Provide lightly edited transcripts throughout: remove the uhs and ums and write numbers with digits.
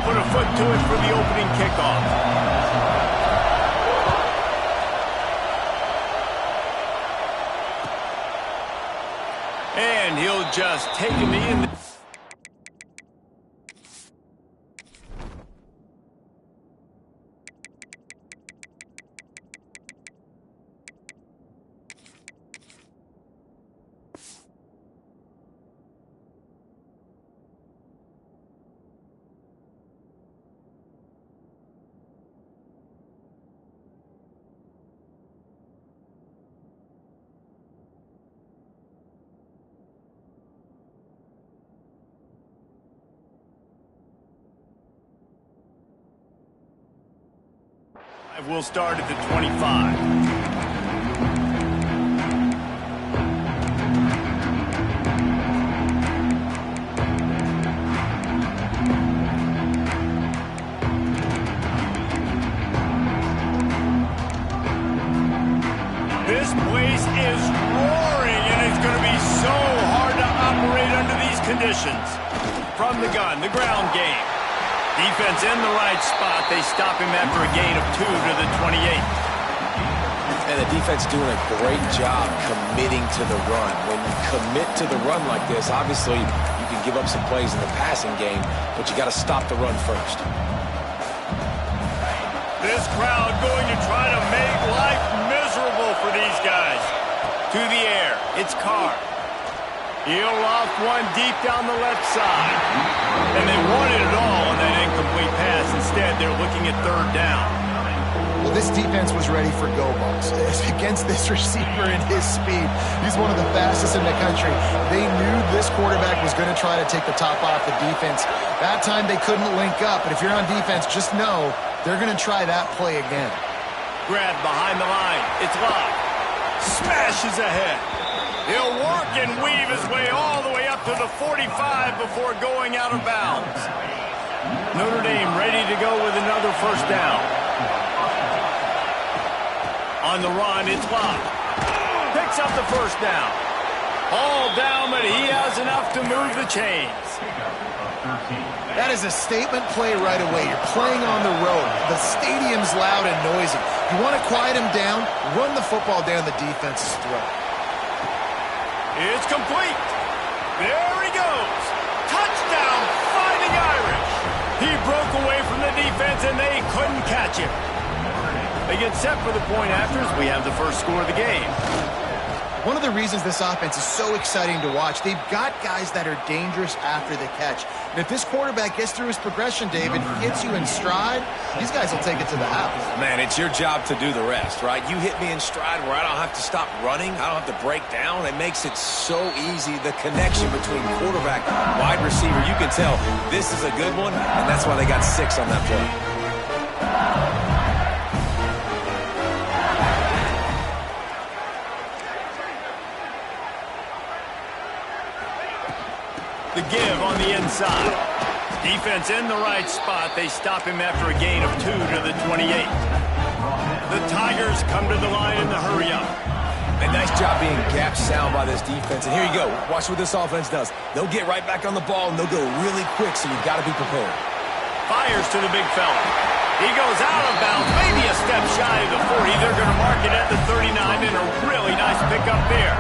put a foot to it for the opening kickoff. And he'll just take a knee in the... We'll start at the 25. This place is roaring, and it's going to be so hard to operate under these conditions. From the gun, the ground game. Defense in the right spot. They stop him after a gain of 2 to the 28. And the defense doing a great job committing to the run. When you commit to the run like this, obviously you can give up some plays in the passing game, but you got to stop the run first. This crowd going to try to make life miserable for these guys. To the air, it's Carr. He'll loft one deep down the left side. And they wanted it all on that incomplete pass. Instead, they're looking at 3rd down. Well, this defense was ready for go balls. Against this receiver and his speed, he's one of the fastest in the country. They knew this quarterback was going to try to take the top off the defense. That time they couldn't link up. But if you're on defense, just know they're going to try that play again. Grab behind the line. It's Locke. Smashes ahead. He'll work and weave his way all the way up to the 45 before going out of bounds. Notre Dame ready to go with another 1st down. On the run, it's Locke. Picks up the 1st down. All down, but he has enough to move the chains. That is a statement play right away. You're playing on the road. The stadium's loud and noisy. You want to quiet him down, run the football down the defense's throat. It's complete. There he goes. Touchdown, Fighting Irish. He broke away from the defense, and they couldn't catch him. They get set for the point after as we have the first score of the game. One of the reasons this offense is so exciting to watch, they've got guys that are dangerous after the catch. And if this quarterback gets through his progression, David, hits you in stride, these guys will take it to the house. Man, it's your job to do the rest, right? You hit me in stride where I don't have to stop running. I don't have to break down. It makes it so easy. The connection between quarterback and wide receiver, you can tell this is a good one, and that's why they got 6 on that play. The give on the inside. Defense in the right spot. They stop him after a gain of 2 to the 28. The Tigers come to the line in the hurry-up. A nice job being gap sound by this defense. And here you go. Watch what this offense does. They'll get right back on the ball, and they'll go really quick, so you've got to be prepared. Fires to the big fella. He goes out of bounds, maybe a step shy of the 40. They're going to mark it at the 39, and a really nice pickup there.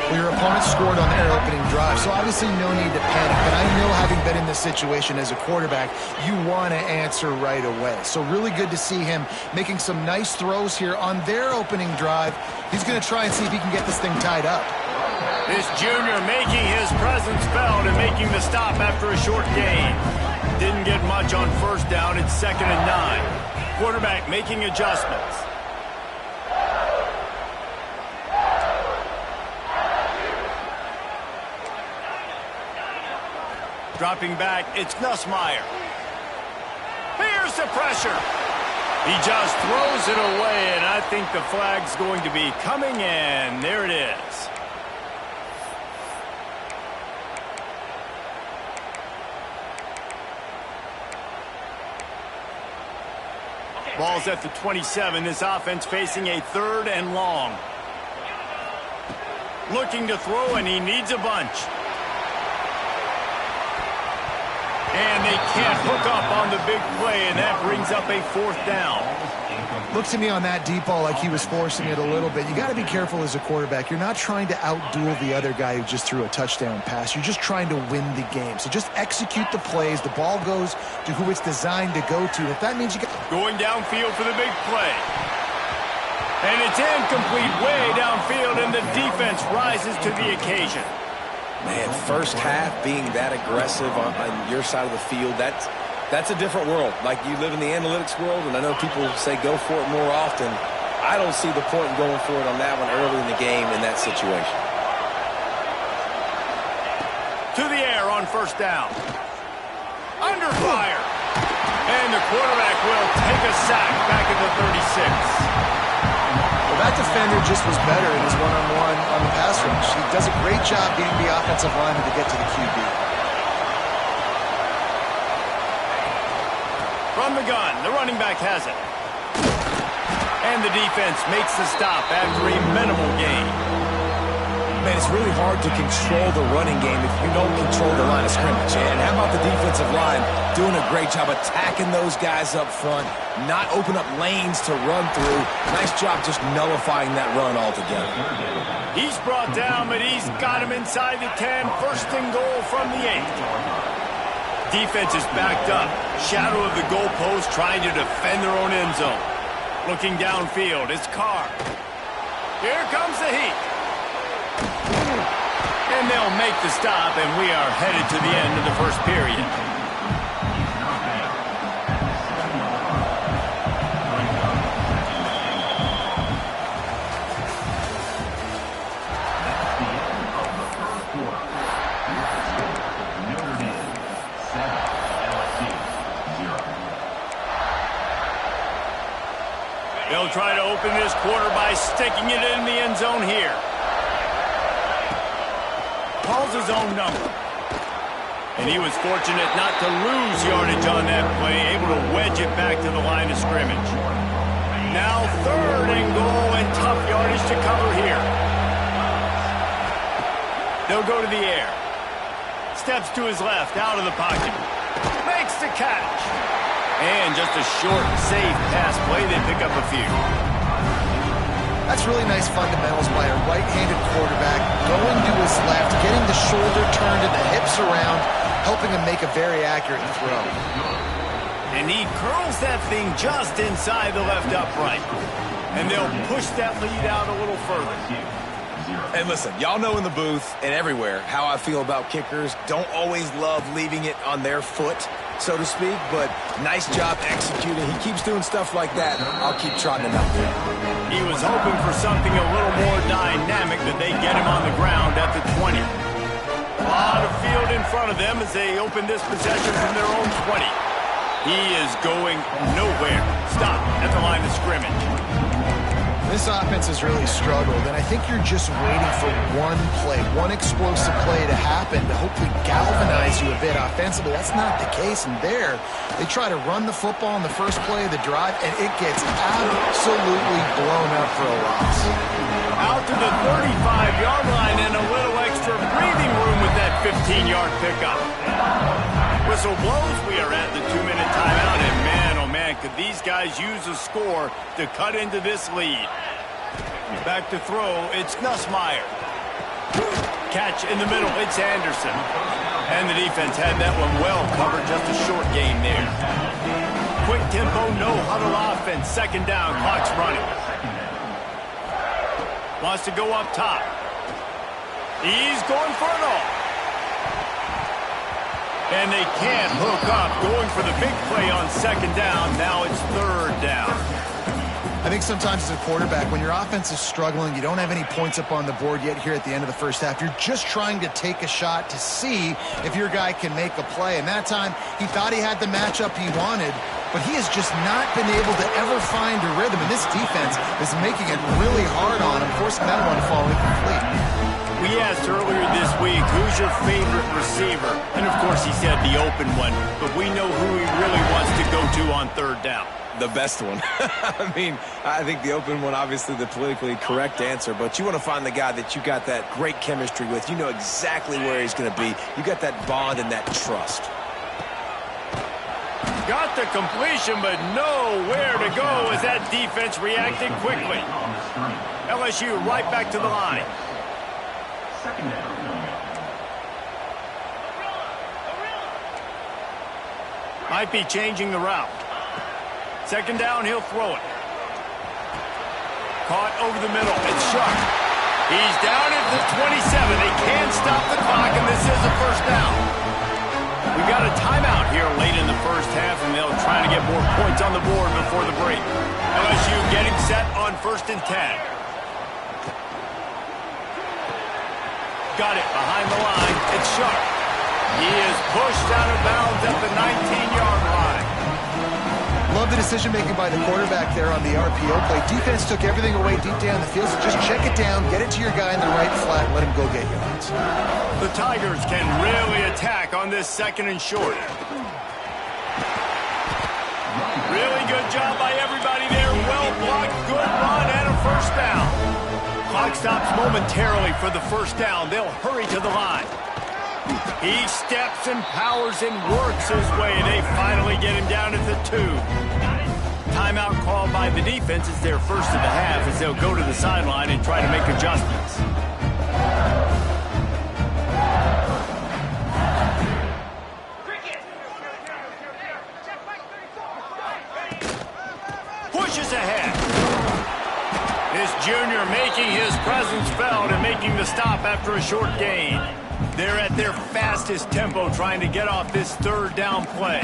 Well, your opponent scored on their opening drive, so obviously no need to panic. But I know, having been in this situation as a quarterback, you want to answer right away. So really good to see him making some nice throws here on their opening drive. He's going to try and see if he can get this thing tied up. This junior making his presence felt and making the stop after a short gain. Didn't get much on 1st down. It's 2nd and 9. Quarterback making adjustments. Dropping back, it's Nussmeier. Here's the pressure. He just throws it away, and I think the flag's going to be coming in. There it is. Ball's at the 27. This offense facing a 3rd and long. Looking to throw, and he needs a bunch. And they can't hook up on the big play, and that brings up a 4th down. Looks to me on that deep ball like he was forcing it a little bit. You got to be careful as a quarterback. You're not trying to outduel the other guy who just threw a touchdown pass. You're just trying to win the game. So just execute the plays. The ball goes to who it's designed to go to. If that means you got... Going downfield for the big play. And it's incomplete way downfield, and the defense rises to the occasion. Man, first half being that aggressive on your side of the field, that's a different world. Like, you live in the analytics world, and I know people say go for it more often. I don't see the point in going for it on that one early in the game in that situation. To the air on 1st down. Under fire. And the quarterback will take a sack back at the 36. That defender just was better in his one-on-one on the pass rush. He does a great job being the offensive lineman to get to the QB. From the gun, the running back has it. And the defense makes the stop after a minimal gain. Man, it's really hard to control the running game if you don't control the line of scrimmage. And how about the defensive line doing a great job attacking those guys up front, not open up lanes to run through. Nice job just nullifying that run altogether. He's brought down, but he's got him inside the 10. 1st and goal from the 8. Defense is backed up. Shadow of the goalpost trying to defend their own end zone. Looking downfield, it's Carr. Here comes the heat. And they'll make the stop, and we are headed to the end of the 1st period. They'll try to open this quarter by sticking it in the end zone here. Calls his own number. And he was fortunate not to lose yardage on that play, able to wedge it back to the line of scrimmage. Now 3rd and goal, and tough yardage to cover here. They'll go to the air. Steps to his left, out of the pocket. Makes the catch. And just a short, safe pass play. They pick up a few. That's really nice fundamentals by a right-handed quarterback, going to his left, getting the shoulder turned and the hips around, helping him make a very accurate throw. And he curls that thing just inside the left upright. And they'll push that lead out a little further. And listen, y'all know in the booth and everywhere how I feel about kickers. Don't always love leaving it on their foot, so to speak, but nice job executing. He keeps doing stuff like that. I'll keep trotting him out there. He was hoping for something a little more dynamic, but they get him on the ground at the 20. A lot of field in front of them as they open this possession from their own 20. He is going nowhere. Stop at the line of scrimmage. This offense has really struggled, and I think you're just waiting for one play, one explosive play to happen to hopefully galvanize you a bit offensively. That's not the case, and there, they try to run the football in the first play of the drive, and it gets absolutely blown up for a loss. Out to the 35-yard line and a little extra breathing room with that 15-yard pickup. Whistle blows, we are at the 2-minute timeout, and man, oh man, could these guys use a score to cut into this lead. Back to throw, it's Nussmeier. Catch in the middle, it's Anderson. And the defense had that one well covered, just a short game there. Quick tempo, no huddle offense, 2nd down, clock's running. Wants to go up top. He's going for it all. And they can't hook up, going for the big play on 2nd down. Now it's 3rd down. I think sometimes as a quarterback, when your offense is struggling, you don't have any points up on the board yet here at the end of the first half. You're just trying to take a shot to see if your guy can make a play. And that time, he thought he had the matchup he wanted, but he has just not been able to ever find a rhythm. And this defense is making it really hard on him, forcing that one to fall incomplete. We asked earlier this week, who's your favorite receiver? And, of course, he said the open one. But we know who he really wants to go to on 3rd down. The best one. I mean, I think the open one, obviously the politically correct answer, but you want to find the guy that you got that great chemistry with. You know exactly where he's going to be. You got that bond and that trust. Got the completion, but nowhere to go as that defense reacted quickly. LSU right back to the line. Second down. Might be changing the route. Second down, he'll throw it. Caught over the middle. It's Sharp. He's down at the 27. They can't stop the clock, and this is a first down. We've got a timeout here late in the first half, and they'll try to get more points on the board before the break. LSU getting set on 1st and 10. Got it behind the line. It's Sharp. He is pushed out of bounds at the 19-yard line. Love the decision-making by the quarterback there on the RPO play. Defense took everything away deep down the field, so just check it down, get it to your guy in the right flat, and let him go get yards. The Tigers can really attack on this 2nd and short. Really good job by everybody there. Well blocked, good run, and a first down. Clock stops momentarily for the first down. They'll hurry to the line. He steps and powers and works his way. They finally get him down at the 2. Timeout called by the defense is their first of the half as they'll go to the sideline and try to make adjustments. Pushes ahead. This junior making his presence felt and making the stop after a short gain. They're at their fastest tempo trying to get off this 3rd down play.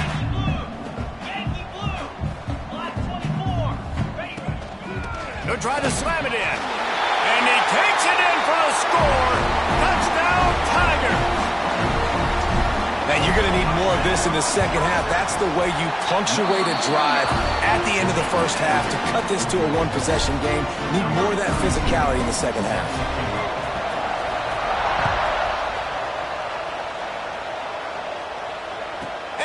He'll try to slam it in. And he takes it in for a score. Touchdown, Tigers. Now, you're going to need more of this in the second half. That's the way you punctuate a drive at the end of the first half to cut this to a one-possession game. Need more of that physicality in the second half.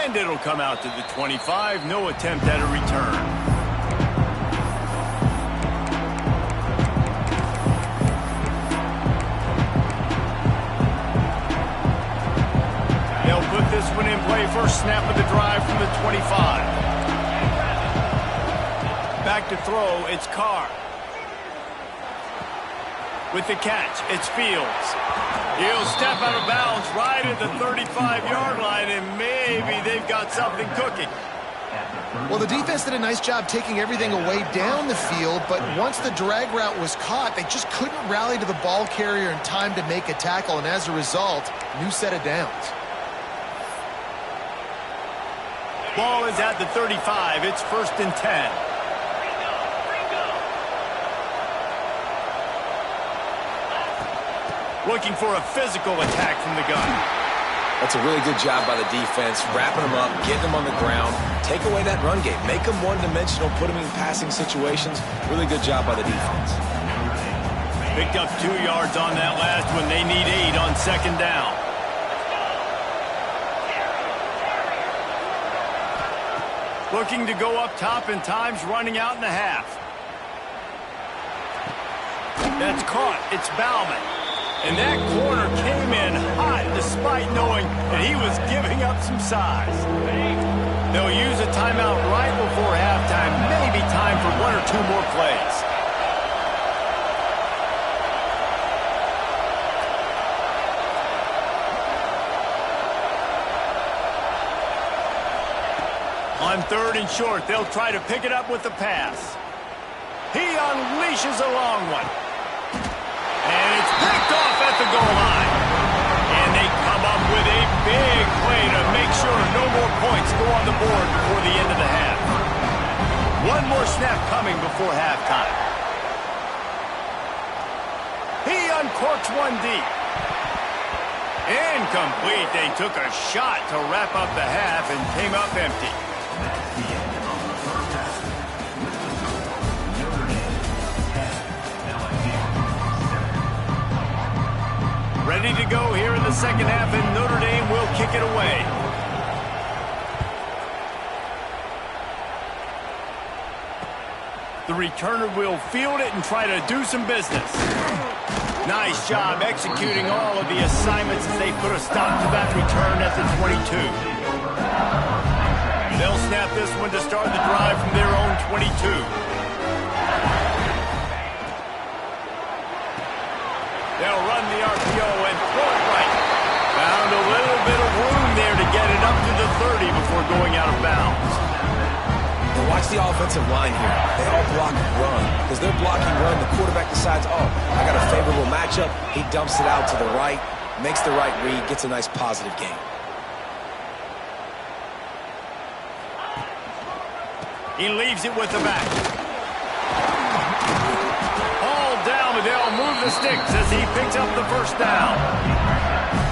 And it'll come out to the 25. No attempt at a return. They'll put this one in play. First snap of the drive from the 25. Back to throw, it's Carr. With the catch, it's Fields. He'll step out of bounds right at the 35-yard line, and maybe they've got something cooking. Well, the defense did a nice job taking everything away down the field, but once the drag route was caught, they just couldn't rally to the ball carrier in time to make a tackle, and as a result, new set of downs. Ball is at the 35. It's 1st and 10. Looking for a physical attack from the gun. That's a really good job by the defense, wrapping them up, getting them on the ground, take away that run game, make them one-dimensional, put them in passing situations. Really good job by the defense. Picked up 2 yards on that last one. They need 8 on 2nd down. Looking to go up top, and time's running out in the half. That's caught. It's Bauman. And that corner came in hot despite knowing that he was giving up some size. They'll use a timeout right before halftime. Maybe time for 1 or 2 more plays. On 3rd and short, they'll try to pick it up with the pass. He unleashes a long one. And it's picked off at the goal line. And they come up with a big play to make sure no more points go on the board before the end of the half. 1 more snap coming before halftime. He uncorks one deep. Incomplete. They took a shot to wrap up the half and came up empty. Ready to go here in the second half, and Notre Dame will kick it away. The returner will field it and try to do some business. Nice job executing all of the assignments as they put a stop to that return at the 22. They'll snap this one to start the drive from their own 22. They'll run the RPO and throw it right. Found a little bit of room there to get it up to the 30 before going out of bounds. And watch the offensive line here. They all block run. Because they're blocking run, the quarterback decides, oh, I got a favorable matchup. He dumps it out to the right, makes the right read, gets a nice positive gain. He leaves it with the back. All down, but they'll move the sticks as he picks up the first down.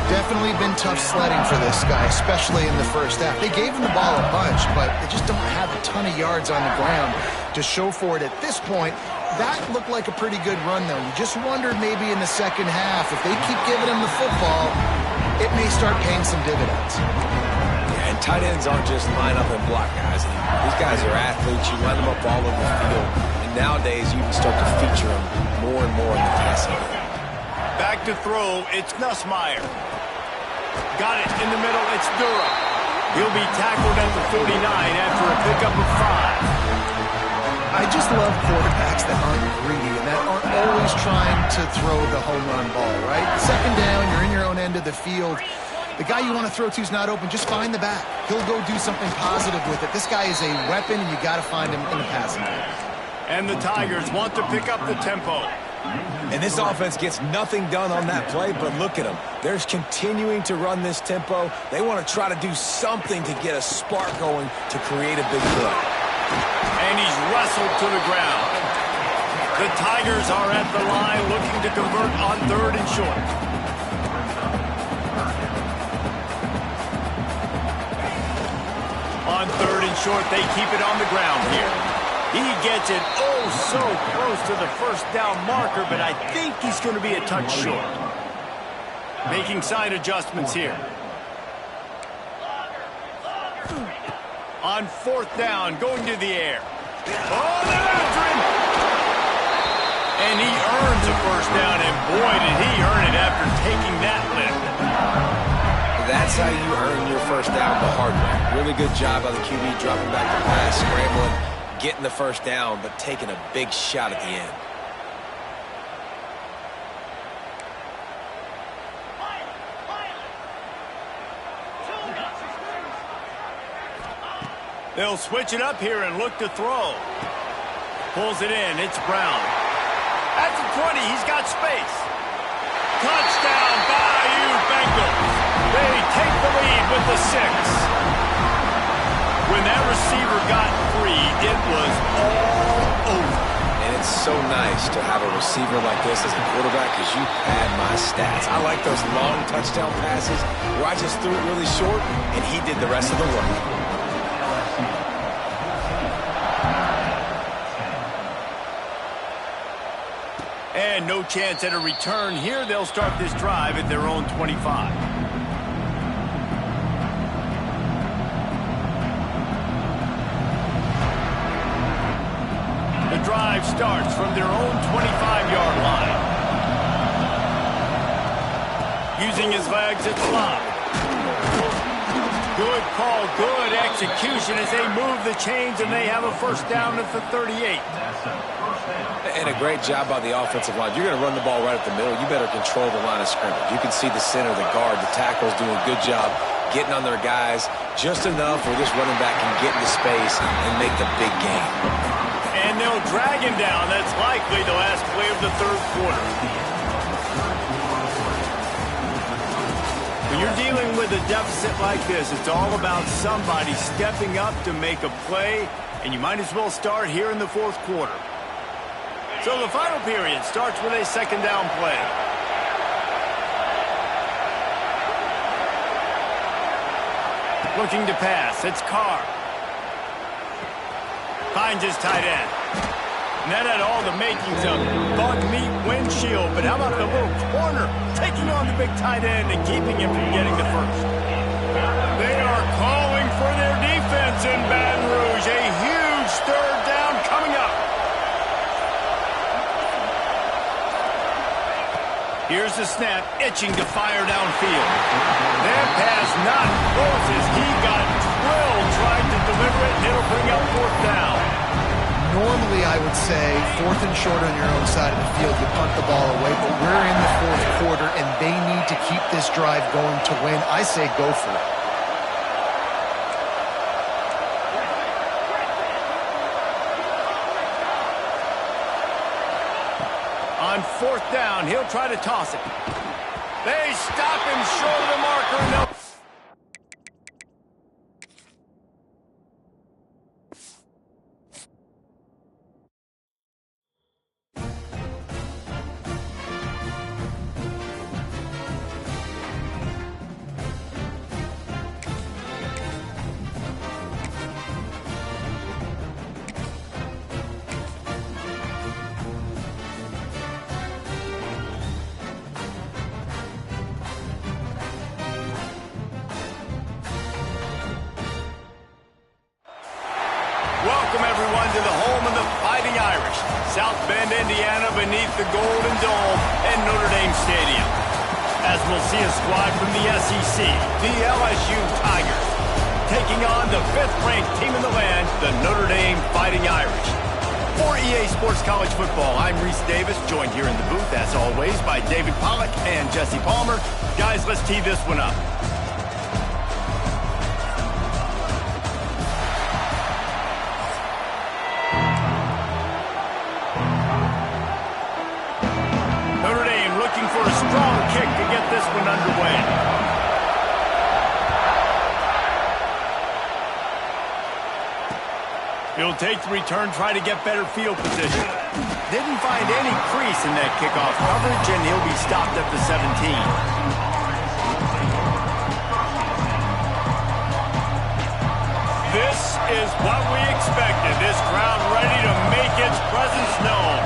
Definitely been tough sledding for this guy, especially in the first half. They gave him the ball a bunch, but they just don't have a ton of yards on the ground to show for it at this point. That looked like a pretty good run, though. You just wondered maybe in the second half, if they keep giving him the football, it may start paying some dividends. And tight ends aren't just line up and block guys. These guys are athletes. You line them up all over the field. And nowadays, you can start to feature them more and more in the passing game. Back to throw, it's Nussmeier. Got it in the middle, it's Dura. He'll be tackled at the 49 after a pickup of 5. I just love quarterbacks that aren't greedy and that aren't always trying to throw the home run ball, right? Second down, you're in your own end of the field. The guy you want to throw to is not open. Just find the back. He'll go do something positive with it. This guy is a weapon, and you got to find him in the passing game. And the Tigers want to pick up the tempo. And this offense gets nothing done on that play, but look at them. They're continuing to run this tempo. They want to try to do something to get a spark going to create a big play. And he's wrestled to the ground. The Tigers are at the line looking to convert on 3rd and short. On 3rd and short, they keep it on the ground here. He gets it so close to the first down marker, but I think he's going to be a touch short. Making side adjustments here. On 4th down, going to the air. Oh, they're after him! And he earns a first down, and boy, did he earn it after taking that lift. That's how you earn your first down the hard way. Really good job by the QB, dropping back to pass, scrambling, getting the first down, but taking a big shot at the end. They'll switch it up here and look to throw. Pulls it in. It's Brown. At the 20, he's got space. Touchdown, Bayou Bengals. They take the lead with the 6. When that receiver got free, it was all over. And it's so nice to have a receiver like this as a quarterback because you had my stats. I like those long touchdown passes where I just threw it really short and he did the rest of the work. And no chance at a return here. They'll start this drive at their own 25. The drive starts from their own 25-yard line. Using his legs at slot. Good call, good execution as they move the chains and they have a first down at the 38. And a great job by the offensive line. You're going to run the ball right at the middle. You better control the line of scrimmage. You can see the center, the guard, the tackles doing a good job getting on their guys just enough where this running back can get into space and make the big game. And they'll drag him down. That's likely the last play of the 3rd quarter. When you're dealing with a deficit like this, it's all about somebody stepping up to make a play, and you might as well start here in the 4th quarter. So the final period starts with a 2nd down play. Looking to pass, it's Carr. Finds his tight end. And that had all the makings of bug meat windshield, but how about the little corner taking on the big tight end and keeping him from getting the first? They are calling for their defense in Baton Rouge. A huge 3rd down coming up. Here's the snap, itching to fire downfield. That pass not close as he got drilled trying to deliver Normally, I would say, 4th and short on your own side of the field, you punt the ball away, but we're in the 4th quarter, and they need to keep this drive going to win. I say go for it. On 4th down, he'll try to toss it. They stop him short of the marker, and they'll... Welcome, everyone, to the home of the Fighting Irish, South Bend, Indiana, beneath the Golden Dome and Notre Dame Stadium. As we'll see a squad from the SEC, the LSU Tigers, taking on the 5th-ranked team in the land, the Notre Dame Fighting Irish. For EA Sports College Football, I'm Reese Davis, joined here in the booth, as always, by David Pollack and Jesse Palmer. Guys, let's tee this one up. Notre Dame looking for a strong kick to get this one underway. He'll take the return, try to get better field position. Didn't find any crease in that kickoff coverage, and he'll be stopped at the 17. This is what we expected. This crowd ready to make its presence known.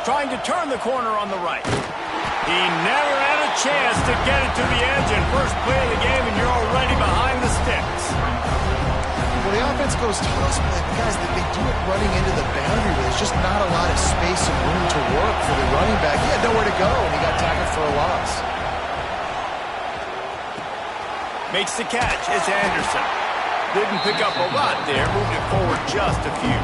Trying to turn the corner on the right. He never had a chance to get it to the edge, and first play of the game, and you're already behind the sticks. Well, the offense goes toss play, but guys, they do it running into the boundary where there's just not a lot of space and room to work for the running back. He had nowhere to go, and he got tackled for a loss. Makes the catch. It's Anderson. Didn't pick up a lot there. Moved it forward just a few.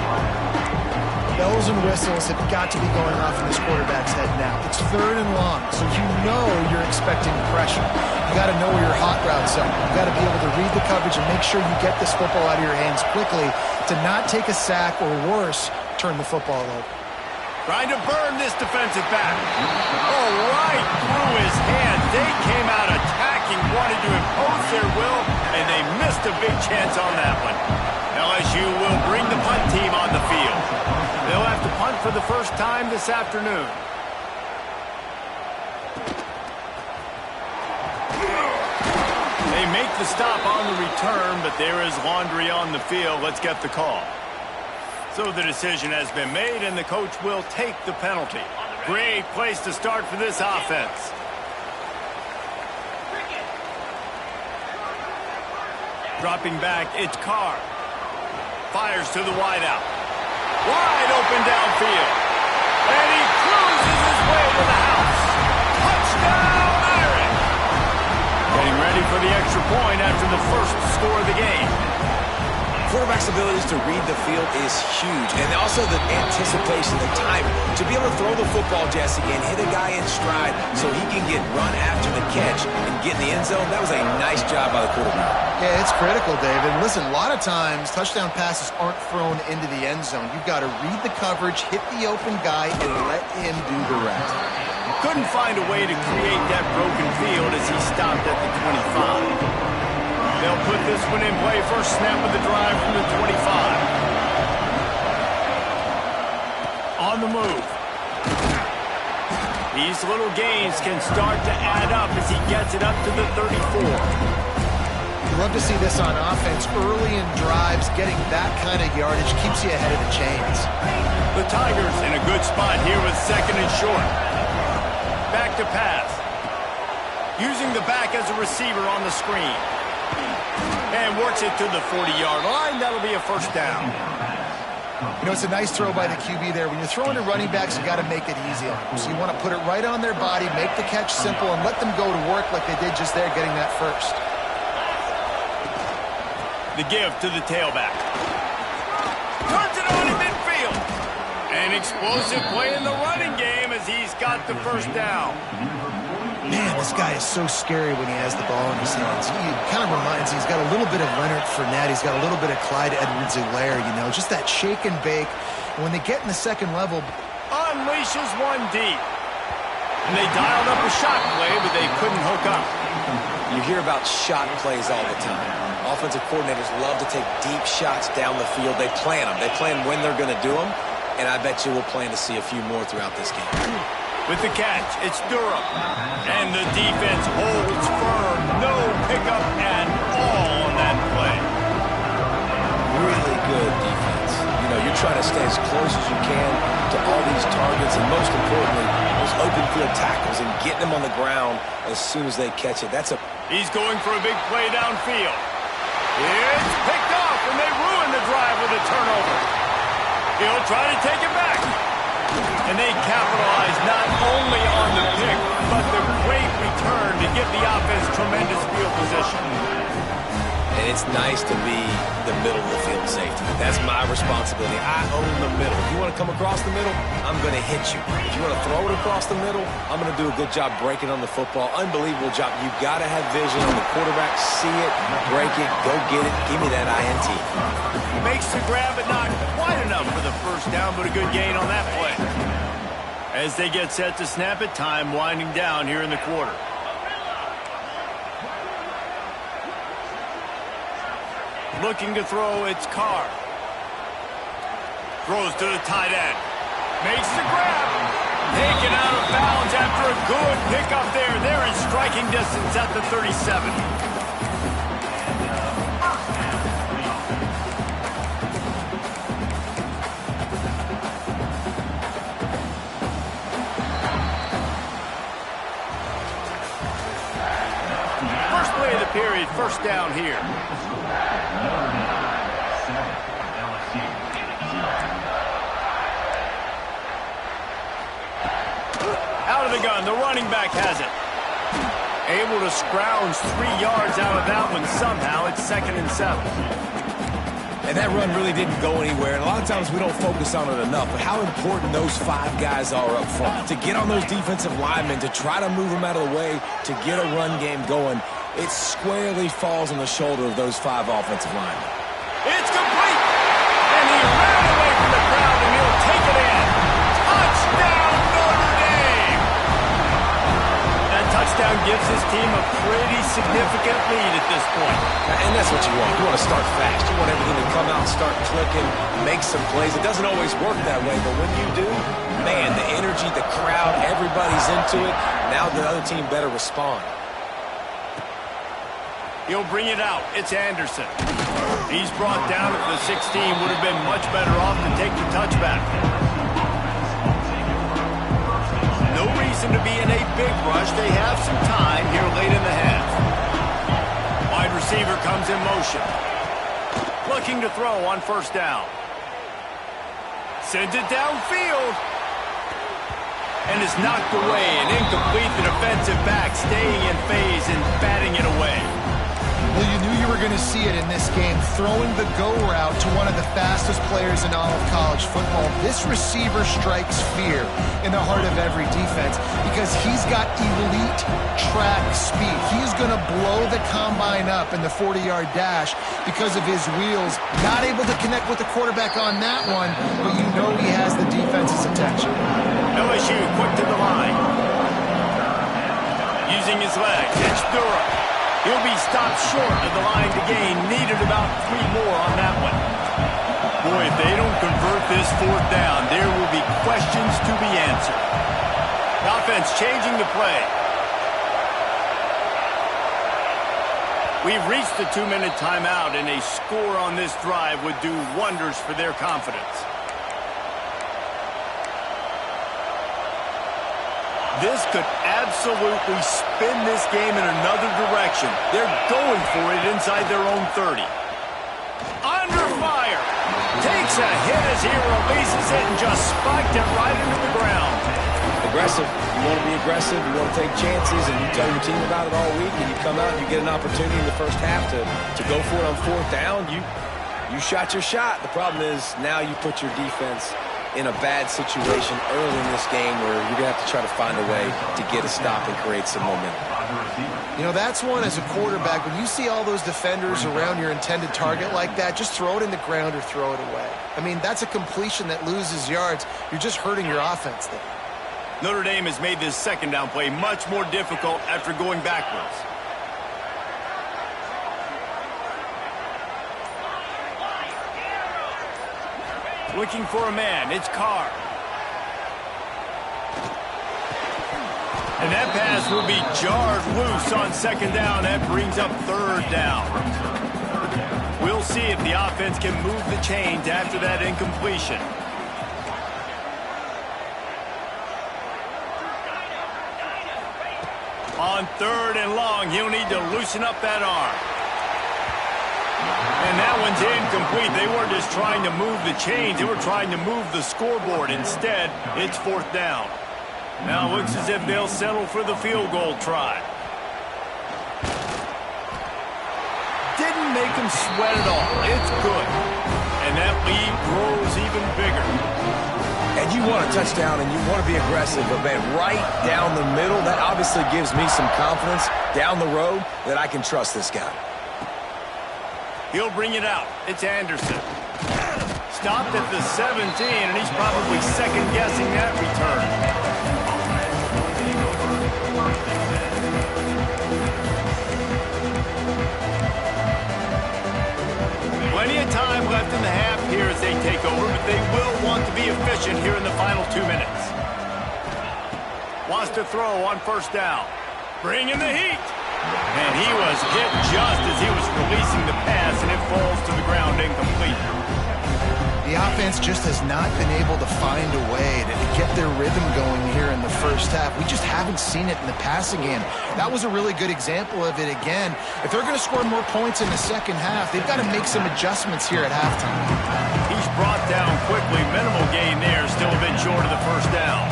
Bells and whistles have got to be going off in this quarterback's head now. It's 3rd and long, so you know you're expecting pressure. You got to know where your hot routes are. You got to be able to read the coverage and make sure you get this football out of your hands quickly to not take a sack or worse, turn the football over. Trying to burn this defensive back. Oh, right through his hands. They came out attacking, wanted to impose their will, and they missed a big chance on that one. LSU will bring the punt team on the field. They'll have to punt for the first time this afternoon. They make the stop on the return, but there is laundry on the field. Let's get the call. So the decision has been made, and the coach will take the penalty. Great place to start for this offense. Dropping back, it's Carr. Fires to the wideout. Wide open downfield. And he cruises his way to the house. Touchdown, Irish! Getting ready for the extra point after the first score of the game. Quarterback's abilities to read the field is huge, and also the anticipation, the timing. To be able to throw the football, Jesse, and hit a guy in stride so he can get run after the catch and get in the end zone, that was a nice job by the quarterback. Yeah, it's critical, David. Listen, a lot of times touchdown passes aren't thrown into the end zone. You've got to read the coverage, hit the open guy, and let him do the rest. Couldn't find a way to create that broken field as he stopped at the 25. They'll put this one in play. First snap of the drive from the 25. On the move. These little gains can start to add up as he gets it up to the 34. You love to see this on offense. Early in drives, getting that kind of yardage keeps you ahead of the chains. The Tigers in a good spot here with 2nd and short. Back to pass. Using the back as a receiver on the screen. And works it to the 40-yard line. That'll be a first down. You know, it's a nice throw by the QB there. When you're throwing to running backs, you got to make it easy on them. So you want to put it right on their body, make the catch simple, and let them go to work like they did just there, getting that first. The give to the tailback. Turns it on him in An explosive play in the running game as he's got the first down. Man, this guy is so scary when he has the ball in his hands. He kind of reminds me, he's got a little bit of Leonard Fournette. He's got a little bit of Clyde Edwards-Helaire, you know, just that shake and bake. And when they get in the second level... Unleashes one deep. And they dialed up a shot play, but they couldn't hook up. You hear about shot plays all the time. Offensive coordinators love to take deep shots down the field. They plan them. They plan when they're going to do them. And I bet you we'll plan to see a few more throughout this game. With the catch, it's Durham. And the defense holds firm. No pickup at all on that play. Really good defense. You know, you're trying to stay as close as you can to all these targets, and most importantly, those open field tackles and getting them on the ground as soon as they catch it. He's going for a big play downfield. It's picked off, and they ruin the drive with a turnover. He'll try to take it back. And they capitalize not only on the pick, but the great return to give the offense tremendous field position. And it's nice to be the middle of the field safety. That's my responsibility. I own the middle. If you want to come across the middle, I'm going to hit you. If you want to throw it across the middle, I'm going to do a good job breaking on the football. Unbelievable job. You've got to have vision on the quarterback. See it, break it, go get it. Give me that INT. Makes the grab, but not quite enough for the first down, but a good gain on that play. As they get set to snap it, time winding down here in the quarter. Looking to throw, it's Carr. Throws to the tight end. Makes the grab. Taken out of bounds after a good pickup there. They're in striking distance at the 37. First play of the period, first down here. Out of the gun, the running back has it. Able to scrounge 3 yards out of that one somehow. It's 2nd and 7. And that run really didn't go anywhere. And a lot of times we don't focus on it enough. But how important those 5 guys are up front. To get on those defensive linemen, to try to move them out of the way, to get a run game going, it squarely falls on the shoulder of those 5 offensive linemen. It's complete! And he ran away from the crowd, and he'll take it in. Touchdown, Notre Dame! That touchdown gives his team a pretty significant lead at this point. And that's what you want. You want to start fast. You want everything to come out, start clicking, make some plays. It doesn't always work that way, but when you do, man, the energy, the crowd, everybody's into it. Now the other team better respond. He'll bring it out. It's Anderson. He's brought down at the 16. Would have been much better off to take the touchback. No reason to be in a big rush. They have some time here late in the half. Wide receiver comes in motion. Looking to throw on first down. Sends it downfield. And is knocked away and incomplete. The defensive back staying in phase and batting it away. Well, you knew you were going to see it in this game, throwing the go route to one of the fastest players in all of college football. This receiver strikes fear in the heart of every defense because he's got elite track speed. He's going to blow the combine up in the 40-yard dash because of his wheels. Not able to connect with the quarterback on that one, but you know he has the defense's attention. LSU quick to the line. Using his legs, it's Durham. He'll be stopped short of the line to gain. Needed about 3 more on that one. Boy, if they don't convert this 4th down, there will be questions to be answered. The offense changing the play. We've reached the 2-minute timeout, and a score on this drive would do wonders for their confidence. This could absolutely spin this game in another direction. They're going for it inside their own 30. Under fire. Takes a hit as he releases it and just spiked it right into the ground. Aggressive. You want to be aggressive. You want to take chances, and you tell your team about it all week, and you come out and you get an opportunity in the first half to go for it on 4th down. You shot your shot. The problem is now you put your defense in a bad situation early in this game where you're going to have to try to find a way to get a stop and create some momentum. You know, that's one as a quarterback. When you see all those defenders around your intended target like that, just throw it in the ground or throw it away. I mean, that's a completion that loses yards. You're just hurting your offense there. Notre Dame has made this second down play much more difficult after going backwards. Looking for a man. It's Carr. And that pass will be jarred loose on second down. That brings up third down. We'll see if the offense can move the chains after that incompletion. On third and long, he'll need to loosen up that arm. And that one's incomplete. They weren't just trying to move the chains. They were trying to move the scoreboard. Instead, it's fourth down. Now it looks as if they'll settle for the field goal try. Didn't make him sweat at all. It's good. And that lead grows even bigger. And you want a touchdown and you want to be aggressive, but man, right down the middle, that obviously gives me some confidence down the road that I can trust this guy. He'll bring it out. It's Anderson. Stopped at the 17, and he's probably second-guessing that return. Plenty of time left in the half here as they take over, but they will want to be efficient here in the final 2 minutes. Wants to throw on first down. Bring in the heat. And he was hit just as he was releasing the pass, and it falls to the ground incomplete. The offense just has not been able to find a way to get their rhythm going here in the first half. We just haven't seen it in the passing game. That was a really good example of it again. If they're going to score more points in the second half, they've got to make some adjustments here at halftime. He's brought down quickly. Minimal gain there, still a bit short of the first down.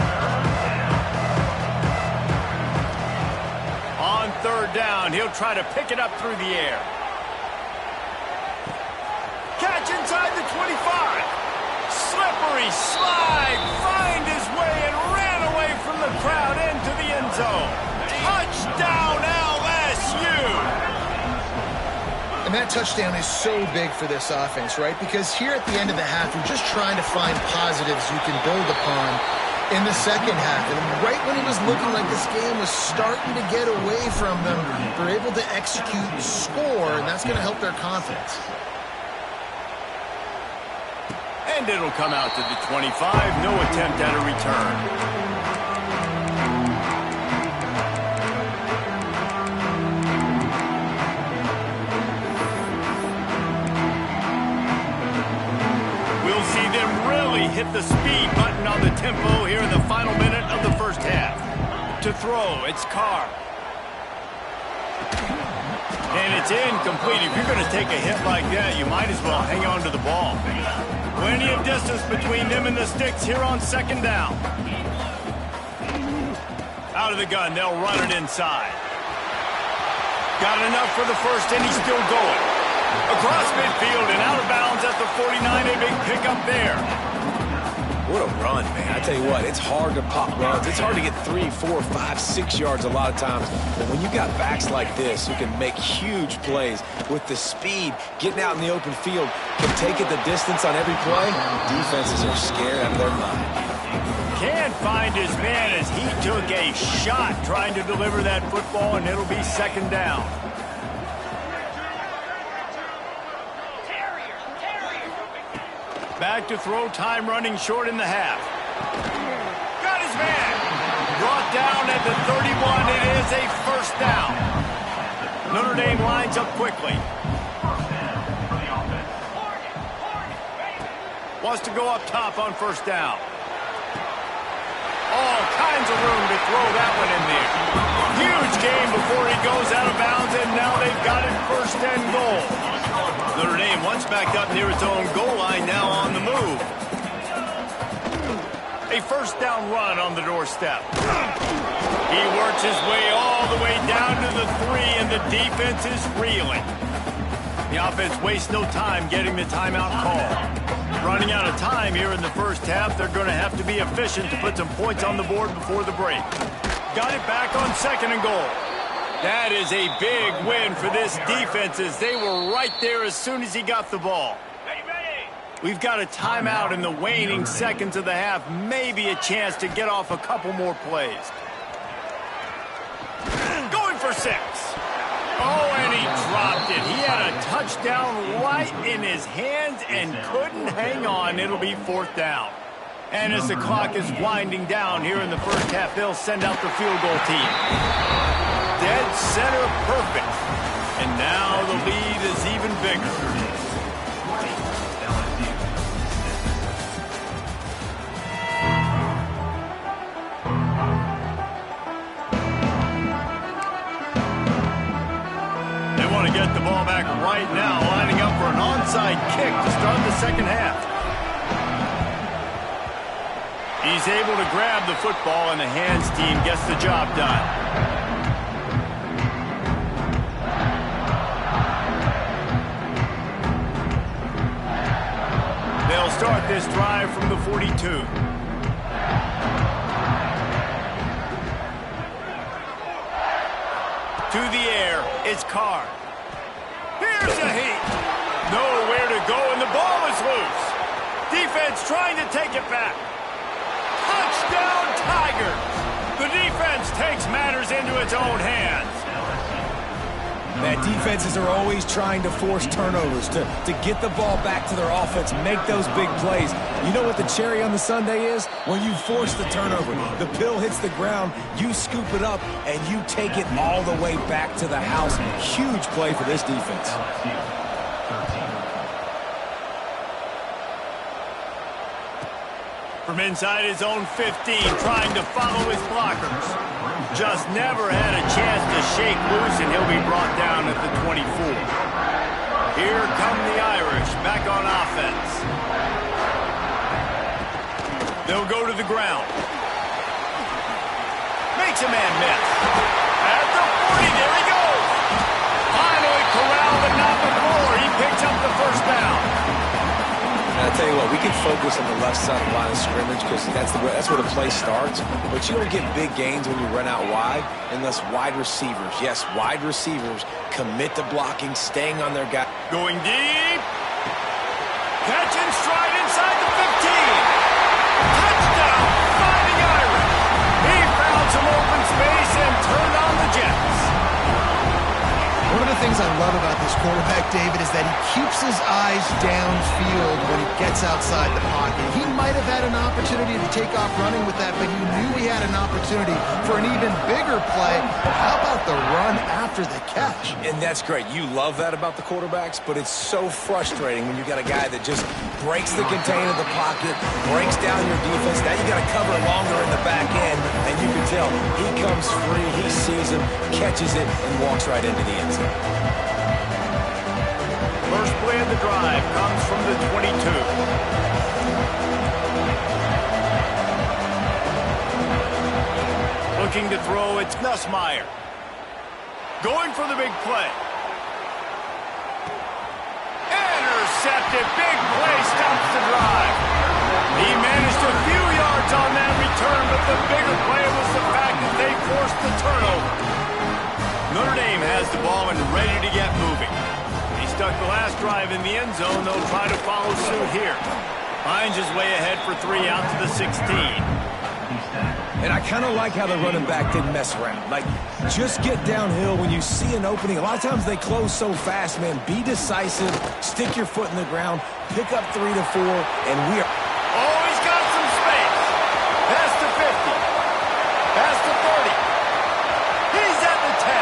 On third down, he'll try to pick it up through the air. Catch inside the 25. Slippery slide, find his way and ran away from the crowd into the end zone. Touchdown LSU! And that touchdown is so big for this offense, right? Because here at the end of the half, you're just trying to find positives you can build upon in the second half. And right when it was looking like this game was starting to get away from them, they're able to execute and score, and that's going to help their confidence. And it'll come out to the 25. No attempt at a return. We'll see them really hit the speed button on the tempo here in the final minute of the first half. To throw, it's Carr. And it's incomplete. If you're going to take a hit like that, you might as well hang on to the ball. Plenty of distance between them and the sticks here on second down. Out of the gun, they'll run it inside. Got enough for the first, and he's still going. Across midfield and out of bounds at the 49, a big pickup there. What a run, man. I tell you what, it's hard to pop runs. It's hard to get 3, 4, 5, 6 yards a lot of times. But when you got backs like this who can make huge plays with the speed, getting out in the open field, can take it the distance on every play, defenses are scared out of their mind. Can't find his man as he took a shot trying to deliver that football, and it'll be second down. Back to throw, time running short in the half. Got his man. Brought down at the 31. It is a first down. Notre Dame lines up quickly. Wants to go up top on first down. All kinds of room to throw that one in there. Huge game before he goes out of bounds, and now they've got it first and goal. Notre Dame once backed up near its own goal line, now on the move. A first down run on the doorstep. He works his way all the way down to the 3, and the defense is reeling. The offense wastes no time getting the timeout call. Running out of time here in the first half, they're going to have to be efficient to put some points on the board before the break. Got it back on 2nd and goal. That is a big win for this defense as they were right there as soon as he got the ball. We've got a timeout in the waning seconds of the half, maybe a chance to get off a couple more plays. Going for 6. Oh, and he dropped it. He had a touchdown right in his hands and couldn't hang on. It'll be 4th down. And as the clock is winding down here in the first half, they'll send out the field goal team. Dead center perfect. And now the lead is even bigger. To get the ball back right now, lining up for an onside kick to start the second half. He's able to grab the football, and the hands team gets the job done. They'll start this drive from the 42. To the air, it's Carr. Here's a heat. Nowhere to go, and the ball is loose. Defense trying to take it back. Touchdown, Tigers. The defense takes matters into its own hands. Man, defenses are always trying to force turnovers to get the ball back to their offense, make those big plays. You know what the cherry on the sundae is? When you force the turnover, the pill hits the ground, you scoop it up, and you take it all the way back to the house. Huge play for this defense. From inside his own 15, trying to follow his blockers. Just never had a chance to shake loose, and he'll be brought down at the 24. Here come the Irish, back on offense. They'll go to the ground. Makes a man miss. At the 40, there he goes. Finally corralled, but not before. He picks up the first down. I'll tell you what, we can focus on the left side of the line of scrimmage because that's where the play starts. But you don't get big gains when you run out wide unless wide receivers, yes, wide receivers, commit to blocking, staying on their guy. Going deep. Catch and stride inside the 15. Touchdown, Fighting Irish. He found some open space and turned on the Jets. One of the things I love about this quarterback, David, is that he keeps his eyes downfield when he gets outside the pocket. He might have had an opportunity to take off running with that, but he knew he had an opportunity for an even bigger play. But how about the run after the catch? And that's great. You love that about the quarterbacks, but it's so frustrating when you got a guy that just breaks the contain of the pocket, breaks down your defense. Now you got to cover longer in the back end, and you can tell he comes free, he sees him, catches it, and walks right into the end zone. First play of the drive comes from the 22. Looking to throw, it's Nussmeier. Going for the big play. Intercepted, big play, stops the drive. He managed a few yards on that return, but the bigger play was the fact that they forced the turnover. Notre Dame has the ball and ready to get moving. He stuck the last drive in the end zone. They'll try to follow suit here. Finds his way ahead for 3 out to the 16. And I kind of like how the running back didn't mess around. Like, just get downhill when you see an opening. A lot of times they close so fast, man. Be decisive, stick your foot in the ground, pick up 3 to 4, and we are... Oh, he's got some space. Past the 50. Past the 30. He's at the 10.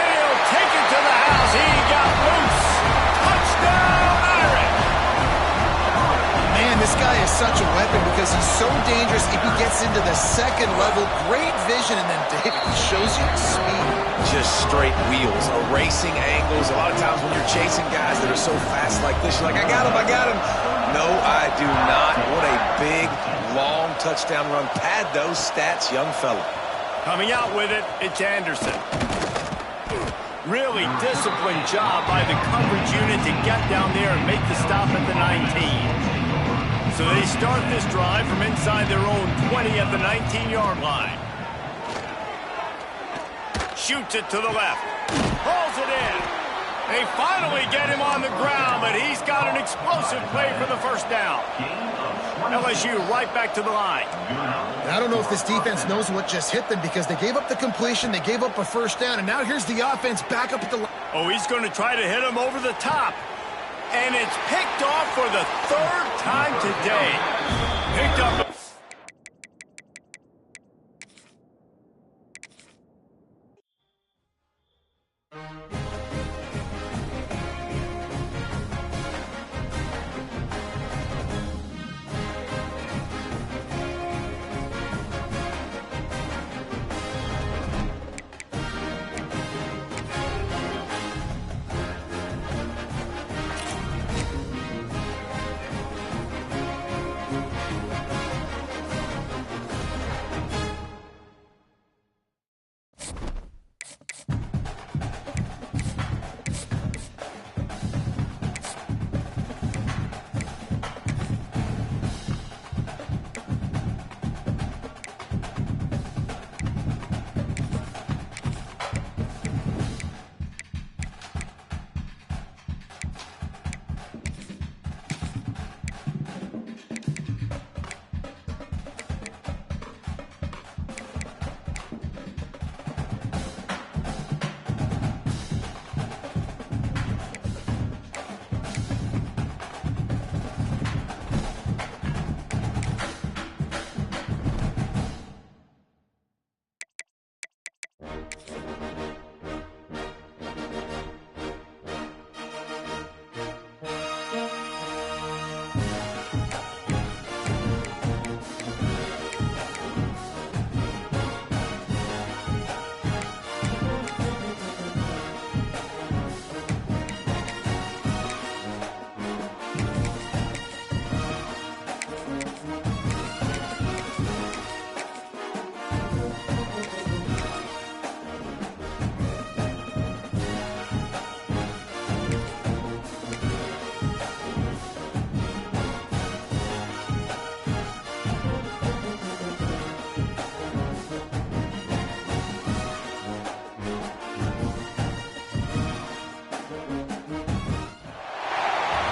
And he'll take it to the house. He got loose. Touchdown, Irish. Man, this guy is such a weapon because he's so dangerous if he gets into the second level. Great vision, and then David, he shows you the speed. Just straight wheels, erasing angles. A lot of times when you're chasing guys that are so fast like this, you're like, I got him. No, I do not. What a big, long touchdown run. Pad those stats, young fella. Coming out with it, it's Anderson. Really disciplined job by the coverage unit to get down there and make the stop at the 19. So they start this drive from inside their own 20 at the 19-yard line. Shoots it to the left. Pulls it in. They finally get him on the ground, but he's got an explosive play for the first down. LSU right back to the line. And I don't know if this defense knows what just hit them because they gave up the completion, they gave up a first down, and now here's the offense back up at the line. Oh, he's going to try to hit him over the top. And it's picked off for the third time today. Picked up.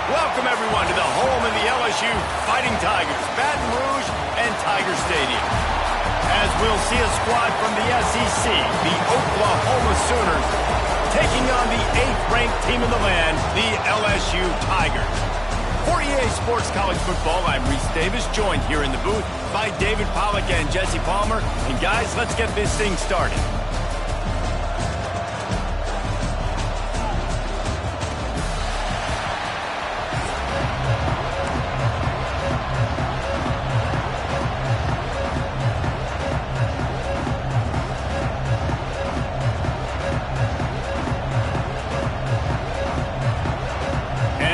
Welcome, everyone, to the home of the LSU Fighting Tigers, Baton Rouge and Tiger Stadium. As we'll see a squad from the SEC, the Oklahoma Sooners, taking on the 8th-ranked team in the land, the LSU Tigers. For EA Sports College Football, I'm Reese Davis, joined here in the booth by David Pollack and Jesse Palmer. And guys, let's get this thing started.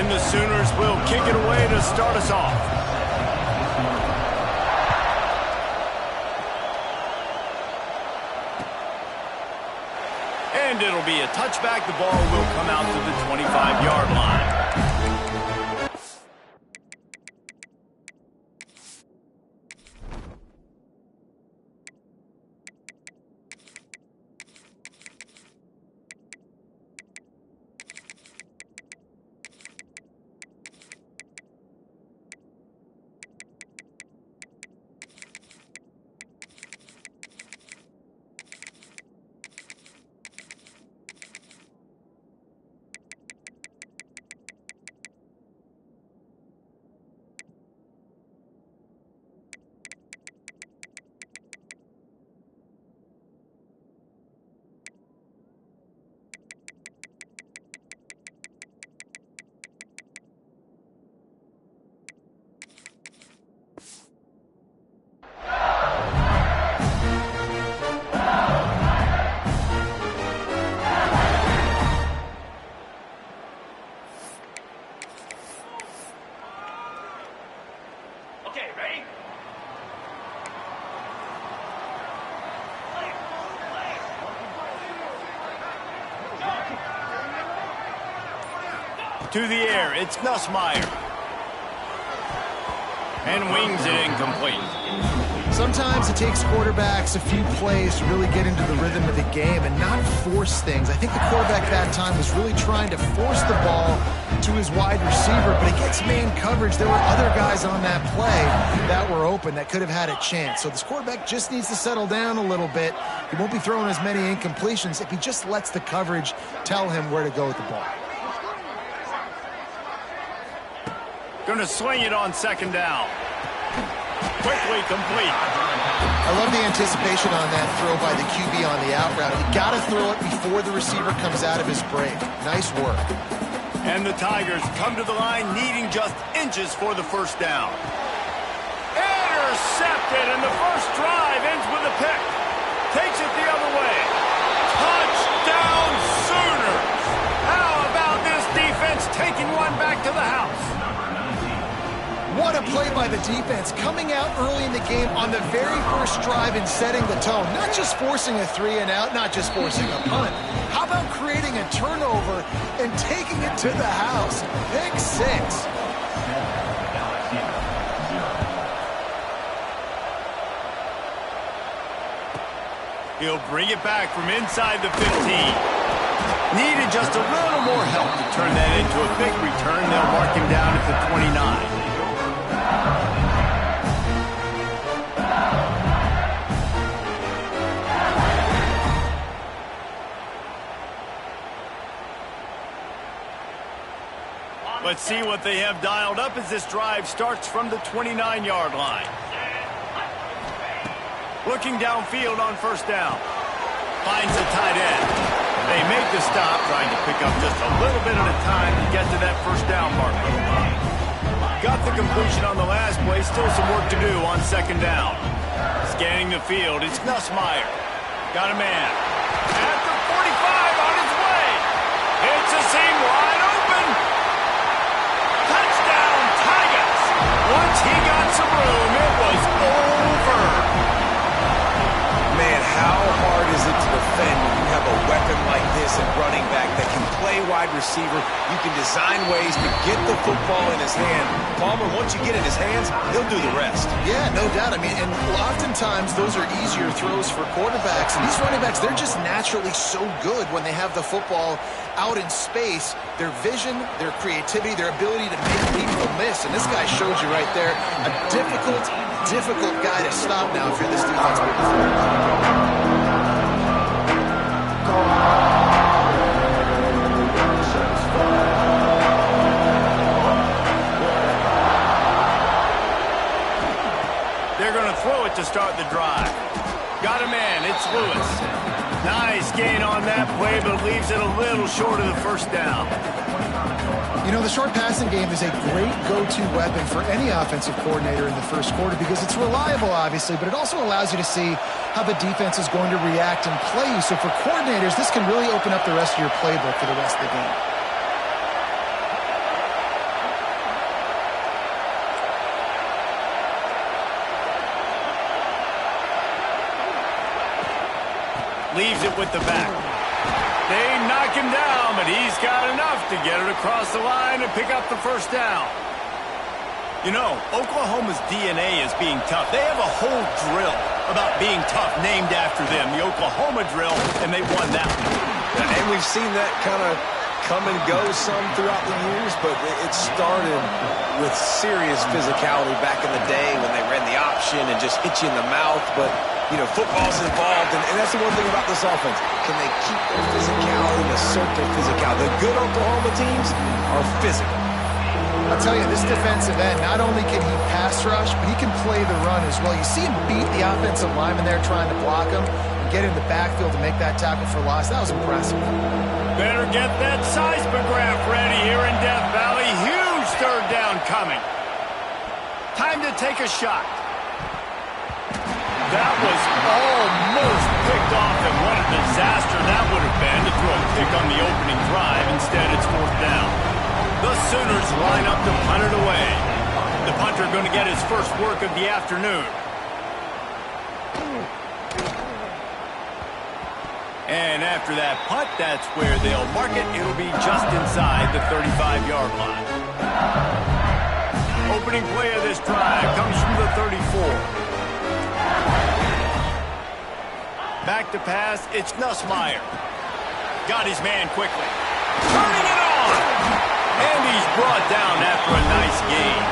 The Sooners will kick it away to start us off. And it'll be a touchback. The ball will come out to the 25-yard line. To the air, it's Nussmeier. And wings it incomplete. Sometimes it takes quarterbacks a few plays to really get into the rhythm of the game and not force things. I think the quarterback that time was really trying to force the ball to his wide receiver, but against man coverage, there were other guys on that play that were open that could have had a chance. So this quarterback just needs to settle down a little bit. He won't be throwing as many incompletions if he just lets the coverage tell him where to go with the ball. Going to swing it on second down. Quickly complete. I love the anticipation on that throw by the QB on the out route. You got to throw it before the receiver comes out of his break. Nice work. And the Tigers come to the line needing just inches for the first down. Intercepted, and the first drive ends with a pick. Takes it the other way. Touchdown Sooners! How about this defense taking one back to the house? What a play by the defense, coming out early in the game on the very first drive and setting the tone. Not just forcing a 3-and-out, not just forcing a punt. How about creating a turnover and taking it to the house? Pick 6. He'll bring it back from inside the 15. Needed just a little more help to turn that into a big return. They'll mark him down at the 29. Let's see what they have dialed up as this drive starts from the 29-yard line. Looking downfield on first down. Finds the tight end. They make the stop, trying to pick up just a little bit at a time to get to that first down marker. Got the completion on the last play. Still some work to do on second down. Scanning the field, it's Nussmeier. Got a man. At the 45 on his way. It's a seam wide open. Touchdown, Tigers! Once he got some room, it was over. Man, how hard is it to defend when you have a weapon like this at running back that can play wide receiver? You can design ways to get the football in his hand. Palmer, once you get in his hands, he'll do the rest. Yeah, no doubt. I mean, and oftentimes those are easier throws for quarterbacks. And these running backs, they're just naturally so good when they have the football out in space. Their vision, their creativity, their ability to make people miss. And this guy showed you right there a difficult guy to stop now if you're this defense. They're going to throw it to start the drive. Got a man, it's Lewis. Nice gain on that play, but leaves it a little short of the first down. You know, the short passing game is a great go-to weapon for any offensive coordinator in the first quarter because it's reliable, obviously, but it also allows you to see how the defense is going to react and play you. So for coordinators, this can really open up the rest of your playbook for the rest of the game. Leaves it with the back. They knock him down, but he's got enough to get it across the line and pick up the first down. You know, Oklahoma's DNA is being tough. They have a whole drill about being tough named after them, the Oklahoma drill, and they won that one. And we've seen that kind of come and go some throughout the years, but it started with serious physicality back in the day when they ran the option and just hit you in the mouth. But, you know, football's involved, and that's the one thing about this offense. Can they keep their physicality and assert their physicality? The good Oklahoma teams are physical. I'll tell you, this defensive end, not only can he pass rush, but he can play the run as well. You see him beat the offensive lineman there trying to block him and get in the backfield to make that tackle for loss. That was impressive. Better get that seismograph ready here in Death Valley. Huge third down coming. Time to take a shot. That was almost picked off, and what a disaster that would have been to throw a pick on the opening drive. Instead, it's fourth down. The Sooners line up to punt it away. The punter going to get his first work of the afternoon. And after that punt, that's where they'll mark it. It'll be just inside the 35-yard line. Opening play of this drive comes from the 34. Back to pass, it's Nussmeier. Got his man quickly. Turning it on! And he's brought down after a nice gain.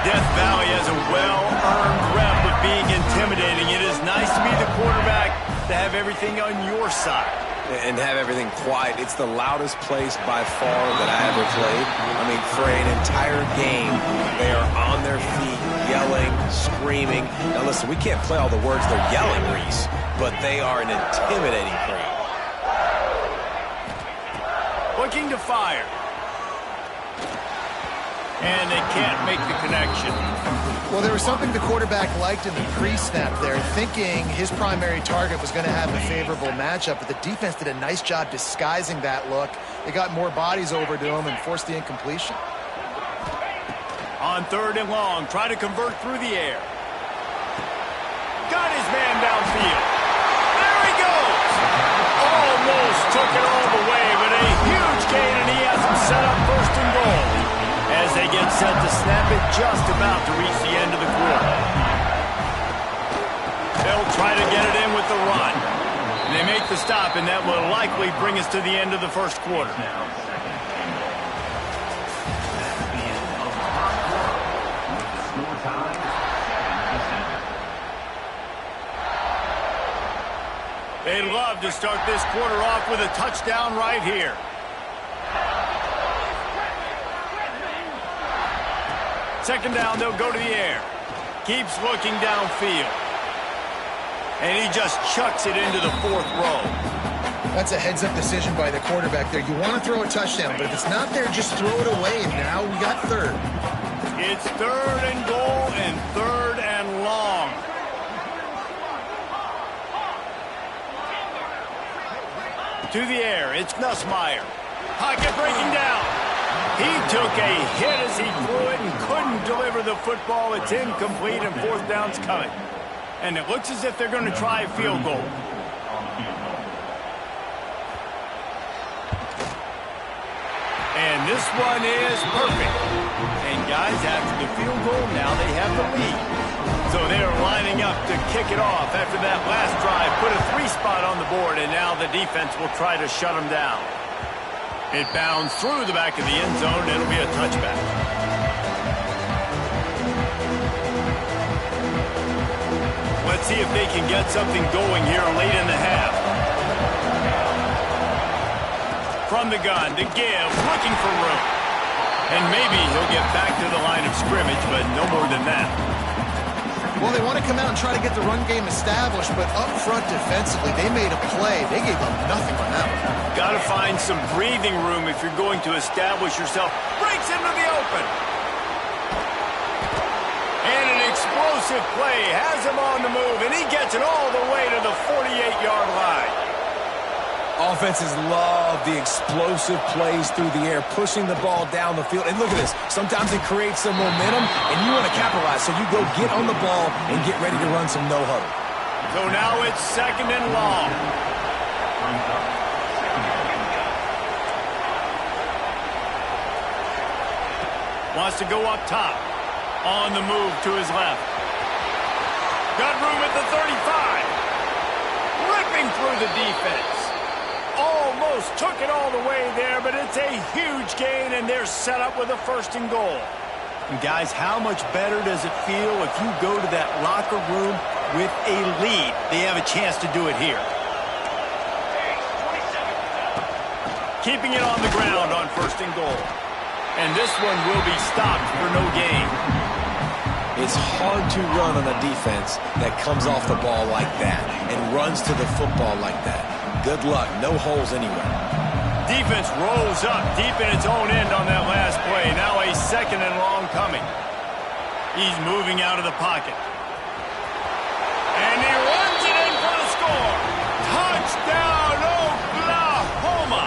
Death Valley has a well-earned rep of being intimidating. It is nice to be the quarterback, to have everything on your side. And have everything quiet. It's the loudest place by far that I ever played. I mean, for an entire game, they are on their feet, yelling, screaming. Now listen, we can't play all the words they're yelling, Reese, but they are an intimidating crowd. Looking to fire. And they can't make the connection. Well, there was something the quarterback liked in the pre-snap there, thinking his primary target was going to have a favorable matchup, but the defense did a nice job disguising that look. They got more bodies over to him and forced the incompletion. On 3rd and long, try to convert through the air. Got his man downfield. There he goes! Almost took it all the way, but a huge gain, and he has him set up 1st and goal. As they get set to snap it, just about to reach the end of the quarter. They'll try to get it in with the run. And they make the stop, and that will likely bring us to the end of the 1st quarter. They'd love to start this quarter off with a touchdown right here. Second down, they'll go to the air. Keeps looking downfield. And he just chucks it into the 4th row. That's a heads-up decision by the quarterback there. You want to throw a touchdown, but if it's not there, just throw it away. And now we got 3rd. It's 3rd and goal and 3rd and long. To the air, it's Nussmeier. Pocket breaking down. He took a hit as he threw it and couldn't deliver the football. It's incomplete and 4th down's coming. And it looks as if they're going to try a field goal. And this one is perfect. And guys, after the field goal, now they have the lead. So they're lining up to kick it off after that last drive. Put a 3-spot on the board, and now the defense will try to shut them down. It bounds through the back of the end zone, and it'll be a touchback. Let's see if they can get something going here late in the half. From the gun to give, looking for room. And maybe he'll get back to the line of scrimmage, but no more than that. Well, they want to come out and try to get the run game established, but up front defensively, they made a play. They gave up nothing on that one. Got to find some breathing room if you're going to establish yourself. Breaks into the open. And an explosive play has him on the move, and he gets it all the way to the 48-yard line. Offenses love the explosive plays through the air, pushing the ball down the field. And look at this. Sometimes it creates some momentum, and you want to capitalize. So you go get on the ball and get ready to run some no-huddle. So now it's 2nd and long. Wants to go up top. On the move to his left. Got room at the 35. Ripping through the defense. Almost took it all the way there, but it's a huge gain, and they're set up with a 1st and goal. And guys, how much better does it feel if you go to that locker room with a lead? They have a chance to do it here. Keeping it on the ground on 1st and goal. And this one will be stopped for no gain. It's hard to run on a defense that comes off the ball like that and runs to the football like that. Good luck. No holes anywhere. Defense rolls up deep in its own end on that last play. Now a 2nd and long coming. He's moving out of the pocket. And he runs it in for the score. Touchdown, Oklahoma.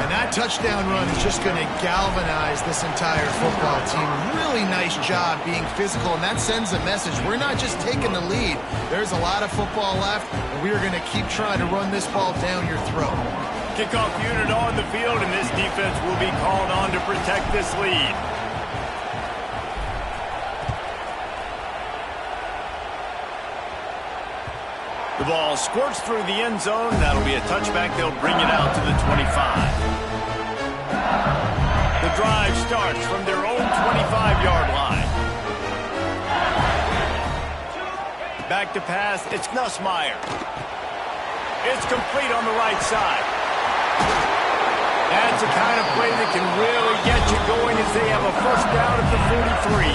And that touchdown run is just going to galvanize this entire football team. Really nice job being physical, and that sends a message. We're not just taking the lead. There's a lot of football left, and we are going to keep trying to run this ball down your throat. Kickoff unit on the field, and this defense will be called on to protect this lead. The ball squirts through the end zone. That'll be a touchback. They'll bring it out to the 25. The drive starts from their own 25-yard line. Back to pass. It's Nussmeier. It's complete on the right side. That's the kind of play that can really get you going as they have a first down at the 43.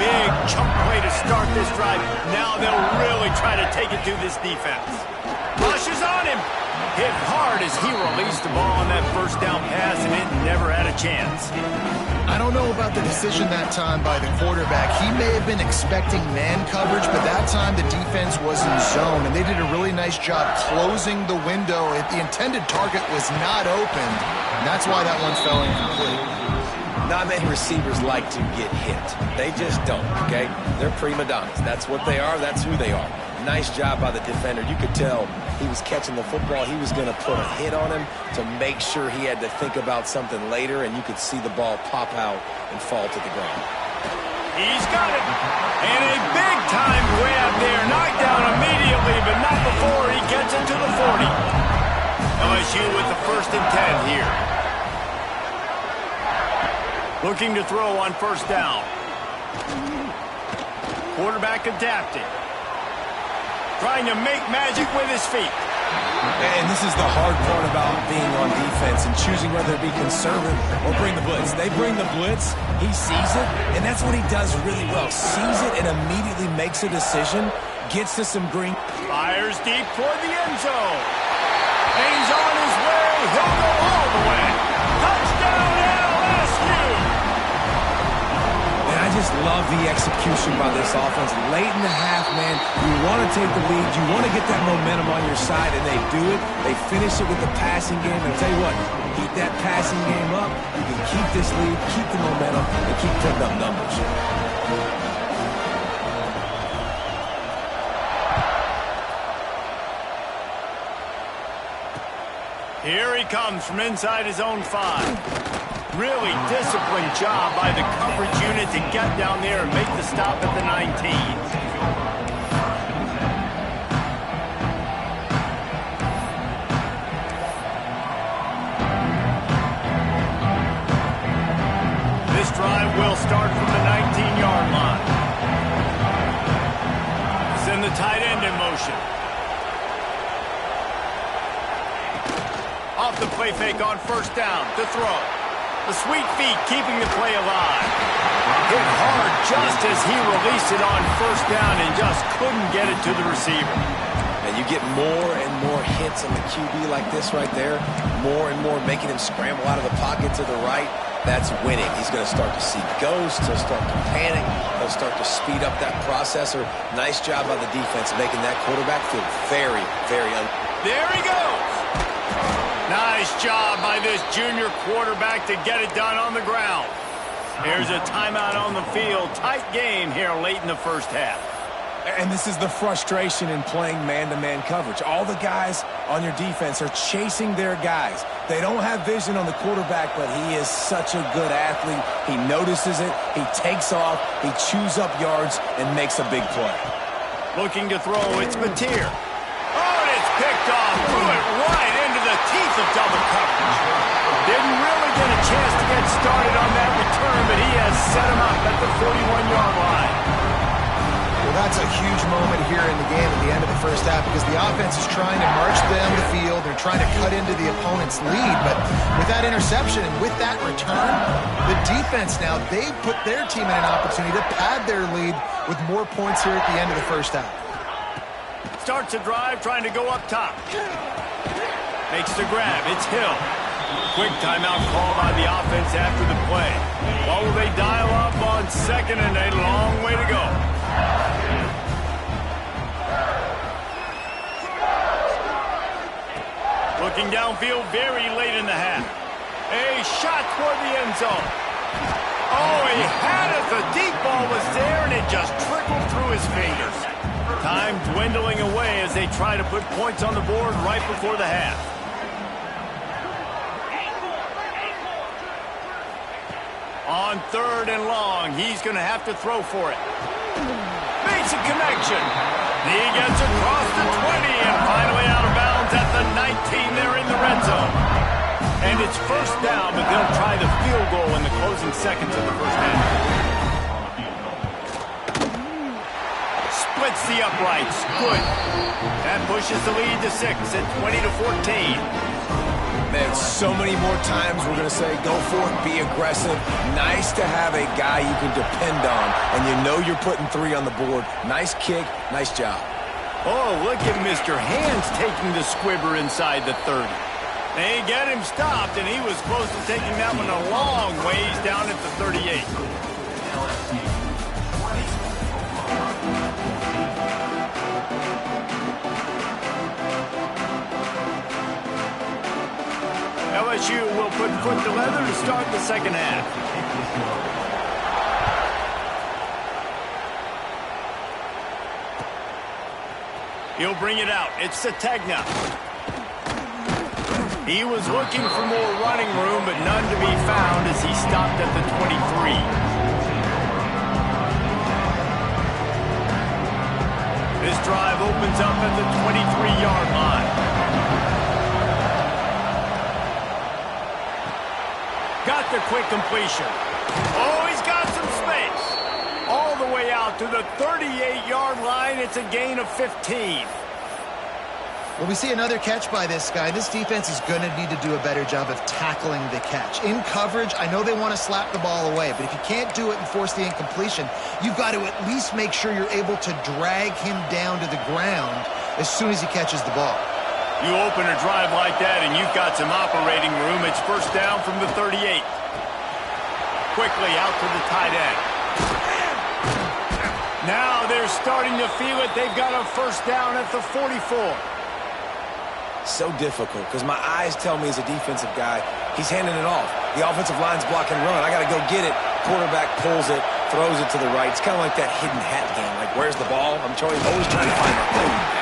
Big chunk play to start this drive. Now they'll really try to take it to this defense. Rushes on him. Hit hard as he released the ball on that first down pass, and it never had a chance. I don't know about the decision that time by the quarterback. He may have been expecting man coverage, but that time the defense was in zone, and they did a really nice job closing the window. The intended target was not open, and that's why that one fell incomplete. Not many receivers like to get hit. They just don't, okay? They're prima donnas. That's what they are. That's who they are. Nice job by the defender. You could tell he was catching the football. He was going to put a hit on him to make sure he had to think about something later, and you could see the ball pop out and fall to the ground. He's got it. And a big-time grab there. Knocked down immediately, but not before he gets it to the 40. LSU with the 1st and 10 here. Looking to throw on first down. Quarterback adapting. Trying to make magic with his feet. And this is the hard part about being on defense and choosing whether to be conservative or bring the blitz. They bring the blitz, he sees it, and that's what he does really well. Sees it and immediately makes a decision, gets to some green. Fires deep toward the end zone. And he's on his way. He'll go all the way. Touchdown LSU! And I just love the execution by this offense. Late in the half, man, you want to take the lead. You want to get that momentum on your side, and they do it. They finish it with the passing game. And I'll tell you what, keep that passing game up. You can keep this lead, keep the momentum, and keep putting up numbers. Here he comes from inside his own 5. Really disciplined job by the coverage unit to get down there and make the stop at the 19. This drive will start from the 19-yard line. Send the tight end in motion. Off the play fake on first down to throw. The sweet feet keeping the play alive. Hit hard just as he released it on first down and just couldn't get it to the receiver. And you get more and more hits on the QB like this right there. More and more making him scramble out of the pocket to the right. That's winning. He's going to start to see ghosts. He'll start to panic. He'll start to speed up that processor. Nice job by the defense making that quarterback feel very, very There he goes. Nice job by this junior quarterback to get it done on the ground. Here's a timeout on the field. Tight game here late in the first half. And this is the frustration in playing man-to-man coverage. All the guys on your defense are chasing their guys. They don't have vision on the quarterback, but he is such a good athlete. He notices it, he takes off, he chews up yards, and makes a big play. Looking to throw, it's Mateer. Oh, and it's picked off. Threw it right into the teeth of double coverage. Didn't really get a chance to get started on that return, but he has set him up at the 41-yard line. Well, that's a huge moment here in the game at the end of the first half because the offense is trying to march down the field. They're trying to cut into the opponent's lead. But with that interception and with that return, the defense now, they've put their team in an opportunity to pad their lead with more points here at the end of the first half. Starts a drive trying to go up top. Makes the grab. It's Hill. Quick timeout call by the offense after the play. What will they dial up on second and a long way to go? Looking downfield very late in the half. A shot toward the end zone. Oh, he had it. The deep ball was there, and it just trickled through his fingers. Time dwindling away as they try to put points on the board right before the half. On 3rd and long, he's going to have to throw for it. Makes a connection. He gets across the 20 and finally out of bounds at the 19 there in the red zone. And it's first down, but they'll try the field goal in the closing seconds of the first half. Splits the uprights. Good. That pushes the lead to 6 at 20-14. Man, so many more times we're going to say, go for it, be aggressive. Nice to have a guy you can depend on, and you know you're putting 3 on the board. Nice kick, nice job. Oh, look at Mr. Hands taking the squibber inside the 30. They get him stopped, and he was close to taking that one a long ways down at the 38. LSU will put foot to leather to start the second half. He'll bring it out. It's Sategna. He was looking for more running room, but none to be found as he stopped at the 23. This drive opens up at the 23-yard line. Got the quick completion. Oh, he's got some space. All the way out to the 38-yard line. It's a gain of 15. Well, we see another catch by this guy. This defense is going to need to do a better job of tackling the catch. In coverage, I know they want to slap the ball away, but if you can't do it and force the incompletion, you've got to at least make sure you're able to drag him down to the ground as soon as he catches the ball. You open a drive like that and you've got some operating room. It's first down from the 38. Quickly out to the tight end. Now they're starting to feel it. They've got a first down at the 44. So difficult because my eyes tell me as a defensive guy, he's handing it off. The offensive line's blocking run. I got to go get it. Quarterback pulls it, throws it to the right. It's kind of like that hidden hat game. Like, where's the ball? I'm always trying to find the hole.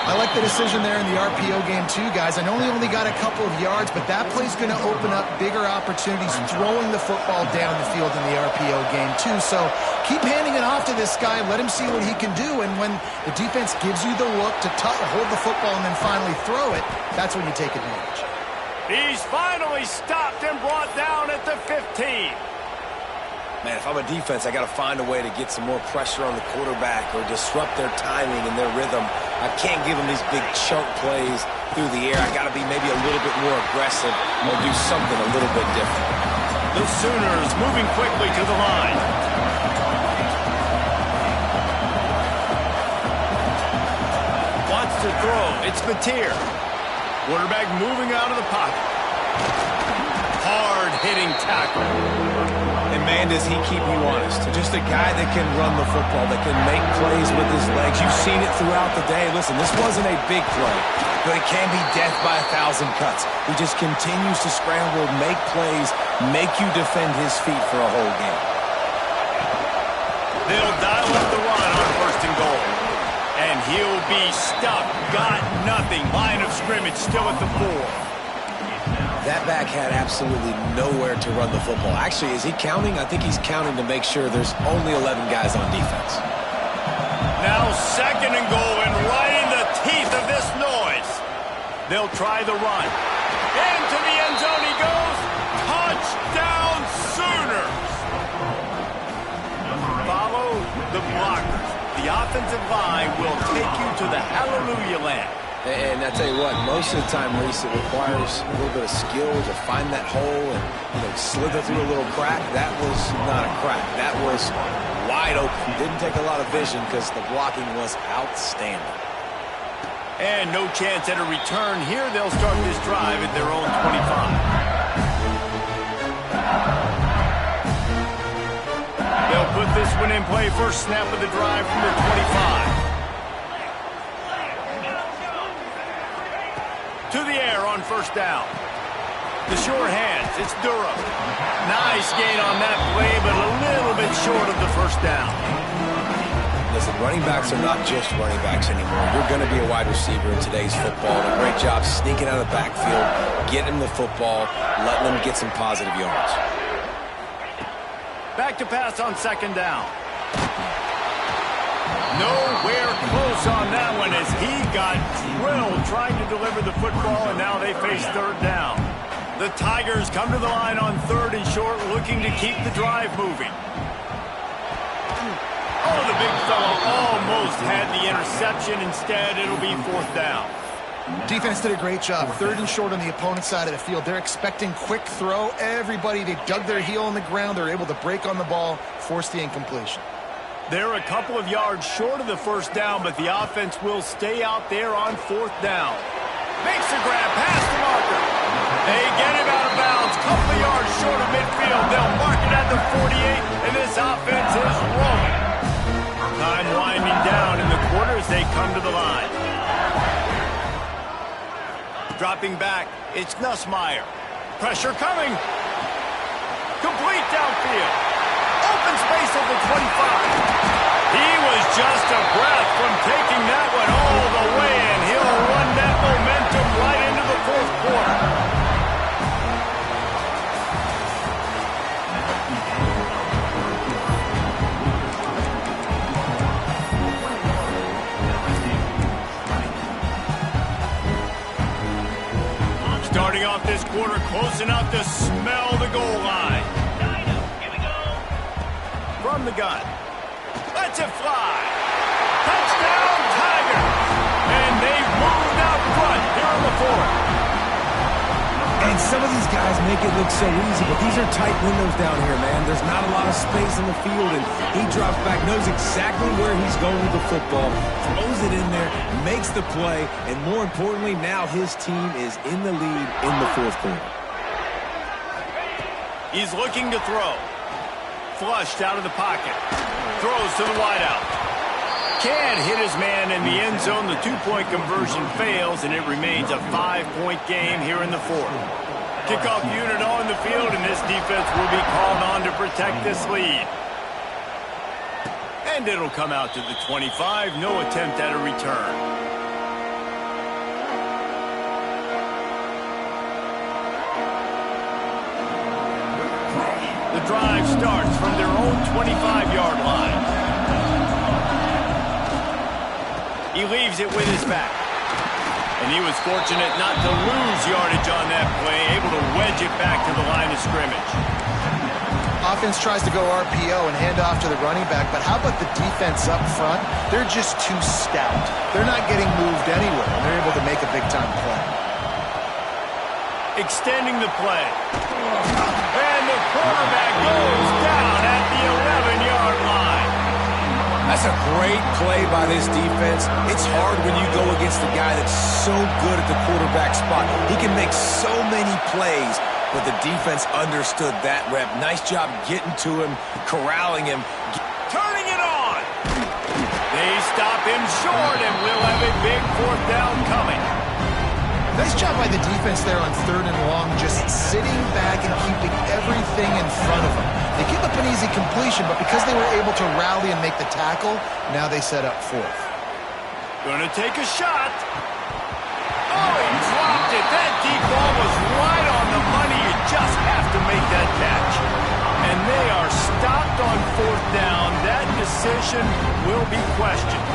I like the decision there in the RPO game too, guys. I know he only got a couple of yards, but that play's going to open up bigger opportunities throwing the football down the field in the RPO game too. So keep handing it off to this guy. Let him see what he can do. And when the defense gives you the look to hold the football and then finally throw it, that's when you take advantage. He's finally stopped and brought down at the 15. Man, if I'm a defense, I got to find a way to get some more pressure on the quarterback or disrupt their timing and their rhythm. I can't give them these big chunk plays through the air. I got to be maybe a little bit more aggressive or do something a little bit different. The Sooners moving quickly to the line. Wants to throw. It's Mateer. Quarterback moving out of the pocket. Hard-hitting tackle. And, man, does he keep you honest. Just a guy that can run the football, that can make plays with his legs. You've seen it throughout the day. Listen, this wasn't a big play, but it can be death by 1,000 cuts. He just continues to scramble, make plays, make you defend his feet for a whole game. They'll dial up the run on first and goal. And he'll be stuck. Got nothing. Line of scrimmage still at the 4. That back had absolutely nowhere to run the football. Actually, is he counting? I think he's counting to make sure there's only 11 guys on defense. Now second and goal, and right in the teeth of this noise. They'll try the run. Into the end zone he goes. Touchdown Sooners. Follow the blockers. The offensive line will take you to the hallelujah land. And I tell you what, most of the time, Reese, it requires a little bit of skill to find that hole and slither through a little crack. That was not a crack. That was wide open. Didn't take a lot of vision because the blocking was outstanding. And no chance at a return here. They'll start this drive at their own 25. They'll put this one in play. First snap of the drive from the 25. To the air on first down. The sure hands. It's Durham. Nice gain on that play, but a little bit short of the first down. Listen, running backs are not just running backs anymore. You're going to be a wide receiver in today's football. A great job sneaking out of the backfield, getting the football, letting them get some positive yards. Back to pass on second down. Nowhere close on that one as he got drilled trying to deliver the football, and now they face third down. The Tigers come to the line on third and short, looking to keep the drive moving. Oh, the big fella almost had the interception. Instead, it'll be fourth down. Defense did a great job. Third and short on the opponent's side of the field. They're expecting quick throw. Everybody, they dug their heel on the ground. They're able to break on the ball, force the incompletion. They're a couple of yards short of the first down, but the offense will stay out there on fourth down. Makes the grab past the marker. They get him out of bounds. Couple of yards short of midfield. They'll mark it at the 48, and this offense is rolling. Time winding down in the quarter as they come to the line. Dropping back, it's Nussmeier. Pressure coming. Complete downfield. Open space at the 25. He was just a breath from taking that one all the way, and he'll run that momentum right into the fourth quarter. Starting off this quarter close enough to smell the goal line. From the gun. Lets it fly. Touchdown, Tigers. And they've moved out front here on the fourth. And some of these guys make it look so easy, but these are tight windows down here, man. There's not a lot of space in the field, and he drops back, knows exactly where he's going with the football, throws it in there, makes the play, and more importantly, now his team is in the lead in the fourth quarter. He's looking to throw. Flushed out of the pocket. Throws to the wideout. Can't hit his man in the end zone. The two-point conversion fails, and it remains a 5-point game here in the fourth. Kickoff unit on the field, and this defense will be called on to protect this lead. And it'll come out to the 25. No attempt at a return. The drive starts from their own 25-yard line. He leaves it with his back. And he was fortunate not to lose yardage on that play, able to wedge it back to the line of scrimmage. Offense tries to go RPO and hand off to the running back, but how about the defense up front? They're just too stout. They're not getting moved anywhere, and they're able to make a big-time play. Extending the play. And the quarterback goes down at the 11-yard line. That's a great play by this defense. It's hard when you go against a guy that's so good at the quarterback spot. He can make so many plays, but the defense understood that rep. Nice job getting to him, corralling him. Turning it on. They stop him short, and we'll have a big fourth down coming. Nice job by the defense there on third and long, just sitting back and keeping everything in front of them. They give up an easy completion, but because they were able to rally and make the tackle, now they set up fourth. Gonna take a shot. Oh, he dropped it. That deep ball was right on the money. You just have to make that catch. And they are stopped on fourth down. That decision will be questioned.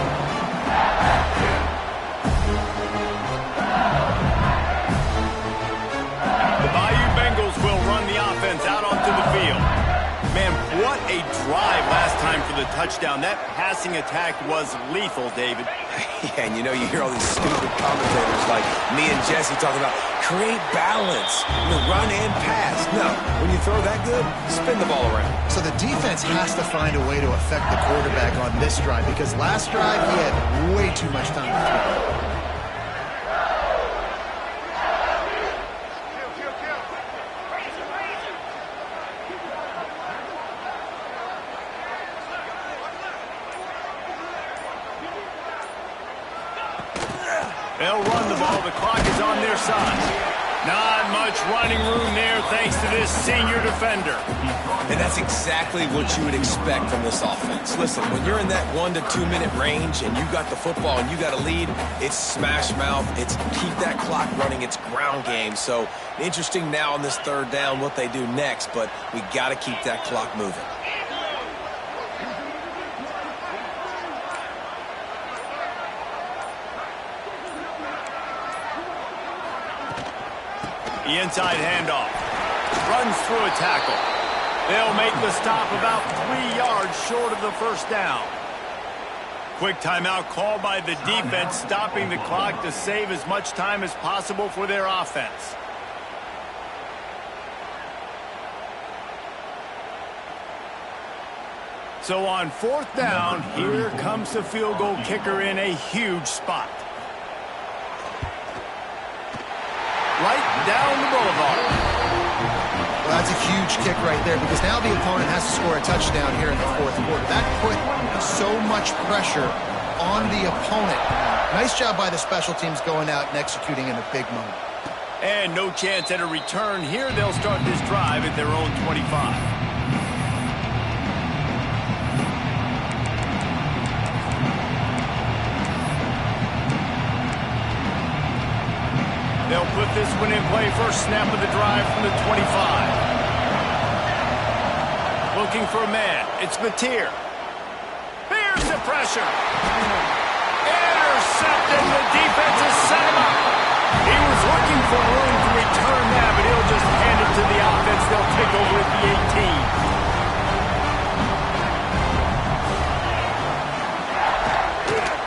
Will run the offense out onto the field. Man, what a drive last time for the touchdown. That passing attack was lethal, David. Yeah, and you know, you hear all these stupid commentators like me and Jesse talking about create balance, run and pass. No, when you throw that good, spin the ball around. So the defense has to find a way to affect the quarterback on this drive, because last drive he had way too much time to throw. They'll run the ball. The clock is on their side. Not much running room there thanks to this senior defender. And that's exactly what you would expect from this offense. Listen, when you're in that 1 to 2 minute range and you got the football and you got a lead, it's smash mouth. It's keep that clock running. It's ground game. So, interesting now on this third down what they do next, but we got to keep that clock moving. The inside handoff. Runs through a tackle. They'll make the stop about 3 yards short of the first down. Quick timeout called by the defense, stopping the clock to save as much time as possible for their offense. So on 4th down, here comes the field goal kicker in a huge spot. Right down the boulevard. Well, that's a huge kick right there because now the opponent has to score a touchdown here in the 4th quarter. That put so much pressure on the opponent. Nice job by the special teams going out and executing in a big moment. And no chance at a return here. They'll start this drive at their own 25. They'll put this one in play first snap of the drive from the 25. Looking for a man. It's Mateer. Here's the pressure. Intercepted. The defense has set him up. He was looking for room to return that, but he'll just hand it to the offense. They'll take over at the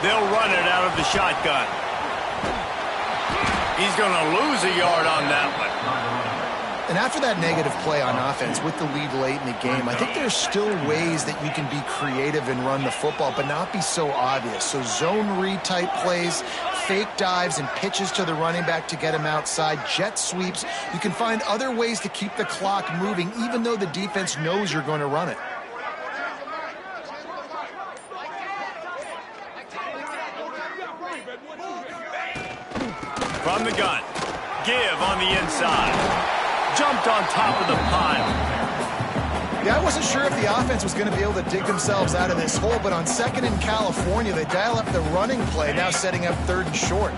18. They'll run it out of the shotgun. He's going to lose a yard on that one. And after that negative play on offense with the lead late in the game, I think there's still ways that you can be creative and run the football, but not be so obvious. So zone read type plays, fake dives and pitches to the running back to get him outside, jet sweeps. You can find other ways to keep the clock moving even though the defense knows you're going to run it. From the gun. Give on the inside. Jumped on top of the pile. Yeah, I wasn't sure if the offense was going to be able to dig themselves out of this hole, but on 2nd and California, they dial up the running play, now setting up 3rd and short.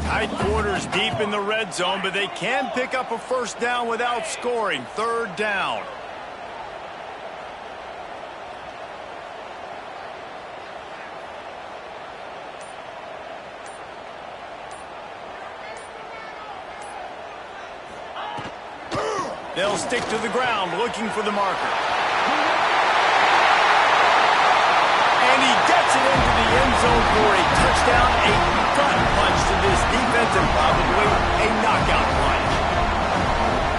Tight quarters deep in the red zone, but they can pick up a first down without scoring. 3rd down. They'll stick to the ground, looking for the marker. And he gets it into the end zone for a touchdown, a gut punch to this defense, and probably a knockout punch.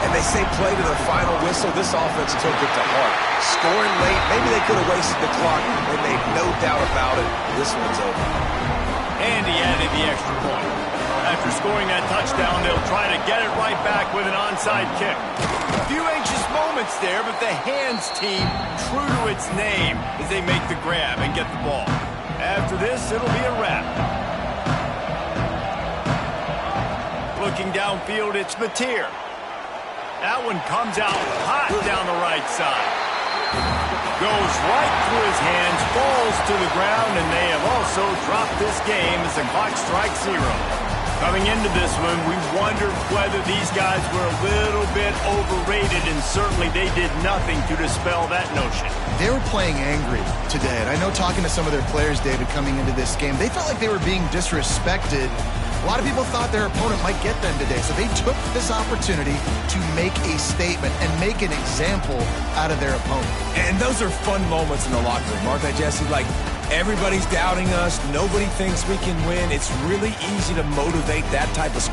And they say play to the final whistle. This offense took it to heart. Scoring late, maybe they could have wasted the clock. They made no doubt about it. This one's over. And he added the extra point. After scoring that touchdown, they'll try to get it right back with an onside kick. A few anxious moments there, but the hands team, true to its name, as they make the grab and get the ball. After this, it'll be a wrap. Looking downfield, it's Mateer. That one comes out hot down the right side. Goes right through his hands, falls to the ground, and they have also dropped this game as the clock strikes 0. Coming into this one, we wondered whether these guys were a little bit overrated, and certainly they did nothing to dispel that notion. They were playing angry today, and I know talking to some of their players, David, coming into this game, they felt like they were being disrespected. A lot of people thought their opponent might get them today, so they took this opportunity to make a statement and make an example out of their opponent. And those are fun moments in the locker room, aren't they, Jesse? Like, everybody's doubting us. Nobody thinks we can win. It's really easy to motivate that type of...